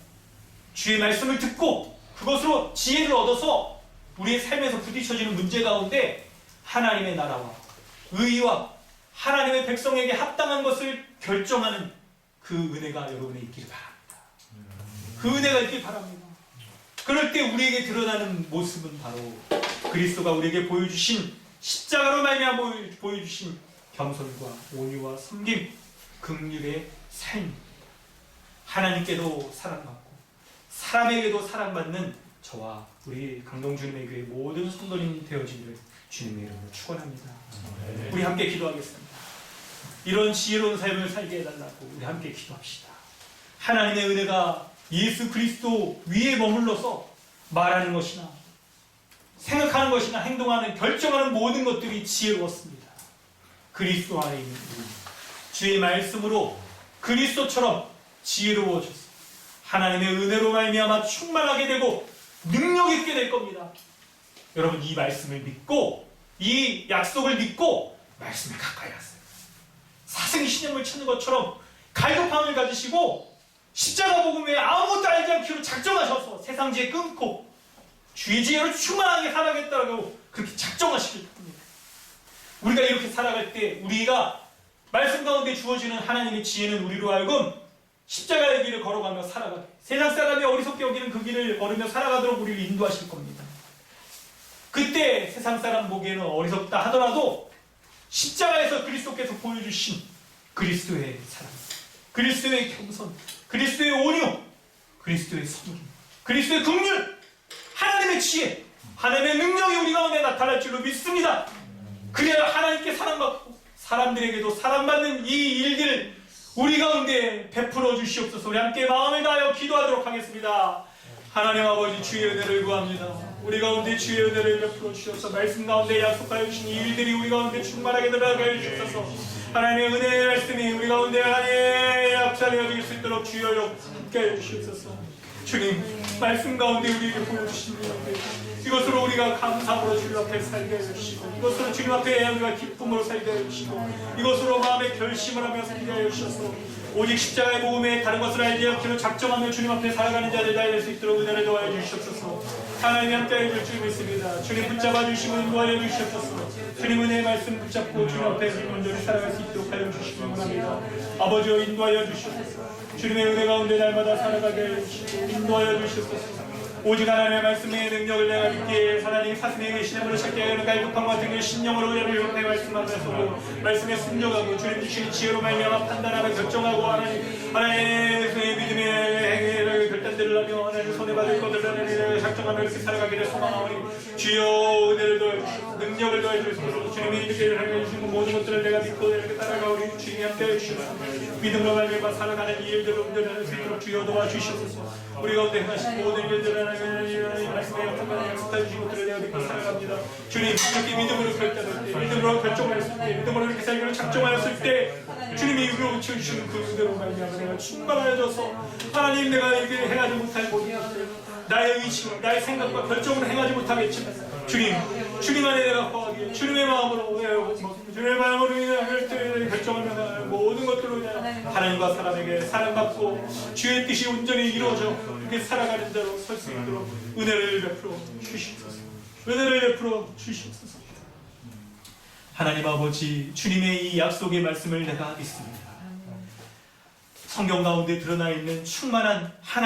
주의 말씀을 듣고 그것으로 지혜를 얻어서 우리의 삶에서 부딪혀지는 문제 가운데 하나님의 나라와 의와 하나님의 백성에게 합당한 것을 결정하는 그 은혜가 여러분에 있기를 바랍니다. 그 은혜가 있길 바랍니다. 그럴 때 우리에게 드러나는 모습은 바로 그리스도가 우리에게 보여주신, 십자가로 말미암아 보여주신 겸손과 온유와 섬김, 긍휼의 삶, 하나님께도 사랑받고 사람에게도 사랑받는 저와 우리 강동주님의 교회 모든 성도님이 되어지기를 주님의 이름으로 축원합니다. 우리 함께 기도하겠습니다. 이런 지혜로운 삶을 살게 해달라고 우리 함께 기도합시다. 하나님의 은혜가 예수 그리스도 위에 머물러서 말하는 것이나 생각하는 것이나 행동하는, 결정하는 모든 것들이 지혜로웠습니다. 그리스도 안에 있는 우리, 주의 말씀으로 그리스도처럼 지혜로워져서 하나님의 은혜로 말미암아 충만하게 되고 능력 있게 될 겁니다. 여러분, 이 말씀을 믿고, 이 약속을 믿고 말씀을 가까이 하세요. 사생이 신념을 찾는 것처럼 갈급함을 가지시고 십자가 복음에 아무것도 알지 않기로 작정하셔서 세상 지혜 끊고 주의 지혜로 충만하게 살아가겠다고 그렇게 작정하시길 바랍니다. 우리가 이렇게 살아갈 때 우리가 말씀 가운데 주어지는 하나님의 지혜는 우리로 하여금 십자가의 길을 걸어가며 살아가게, 세상 사람이 어리석게 여기는 그 길을 걸으며 살아가도록 우리를 인도하실 겁니다. 그때 세상 사람 보기에는 어리석다 하더라도 십자가에서 그리스도께서 보여주신 그리스도의 사랑, 그리스도의 겸손, 그리스도의 온유, 그리스도의 섬김, 그리스도의 긍휼, 하나님의 지혜, 하나님의 능력이 우리 가운데 나타날 줄로 믿습니다. 그래야 하나님께 사랑받고 사람들에게도 사랑받는 이 일들을 우리 가운데 베풀어 주시옵소서. 우리 함께 마음을 다하여 기도하도록 하겠습니다. 하나님 아버지, 주의 은혜를 구합니다. 우리 가운데 주의 은혜를 베풀어 주셔서 말씀 가운데 약속하여 주신 이 일들이 우리 가운데 충만하게 들어가게 하여 주셔서 하나님의 은혜의 말씀이 우리 가운데 하나님의 약속하여 수 있도록 주여 함께 하여 주시옵소서. 주님, 말씀 가운데 우리에게 보여주신 이것으로 우리가 감사함으로 주님 앞에 살게 해주시고, 이것으로 주님 앞에 우리가 기쁨으로 살게 해주시고, 이것으로 마음의 결심을 하며 살게 하여 주셔서 오직 십자가의 복음에 다른 것을 알지 않기로 작정하며 주님 앞에 살아가는 자들 다 될 수 있도록 은혜를 도와여 주시옵소서. 하나님이 함께 해줄 줄 믿습니다. 주님 붙잡아 주시고 인도하여 주시옵소서. 주님 은혜의 말씀 붙잡고 주님 앞에 온전히 살아갈 수 있도록 하여 주시기 원합니다. 아버지여, 인도하여 주시옵소서. 주님의 은혜 가운데 날마다 살아가게 해주시고 인도하여 주시옵소서. 오직 하나님의 말씀의 능력을 내가 믿기에 하나님 사슴에 계신 힘으로 찾게 하는 갈급함과 등의 신령으로 우리를 용해 말씀하면서 말씀에 순종하고 주님 주신 지혜로 말미암아 판단하며 결정하고 하나님의 믿음의 행위를 결단들을 하며 하나님의 손에 받을 것을 하나님을 작정하며 이렇게 살아가기를 소망하오니 주여 은혜를 더해주시고 능력을 더해주시고 주님이 이렇게 해주시고 모든 것들을 내가 믿고 이렇게 살아가오니 주님이 함께 해주시고 믿음으로 말미암아 살아가는 이 일들을 운전할 수 있도록 주여 도와주시옵소서. 우리 가운데 행하신 모든 일들을 하나님의 말씀에 약속해 주신 것들을 내가 믿고 살아갑니다. 주님, 이렇게 믿음으로 결단할 때, 믿음으로 결정하였을 때, 믿음으로 이렇게 살기로 작정하였을 때 주님이 이루어 주시는 그 은혜로 말미암아 내가 충만하여져서 하나님, 내가 이렇게 행하지 못할 모든 것들, 나의 의지와 나의 생각과 결정으로 행하지 못하겠지만 주님 안에 내가 거하기에 주님의 마음으로 주님의 마음으로 결정하며 모든 것들로 하나님과 사람에게 사랑받고 주의 뜻이 온전히 이루어져 이렇게 살아가는 대로 설 수 있도록 은혜를 베풀어 주시옵소서. 은혜를 베풀어 주시옵소서. 하나님 아버지, 주님의 이 약속의 말씀을 내가 믿습니다. 성경 가운데 드러나 있는 충만한 하나님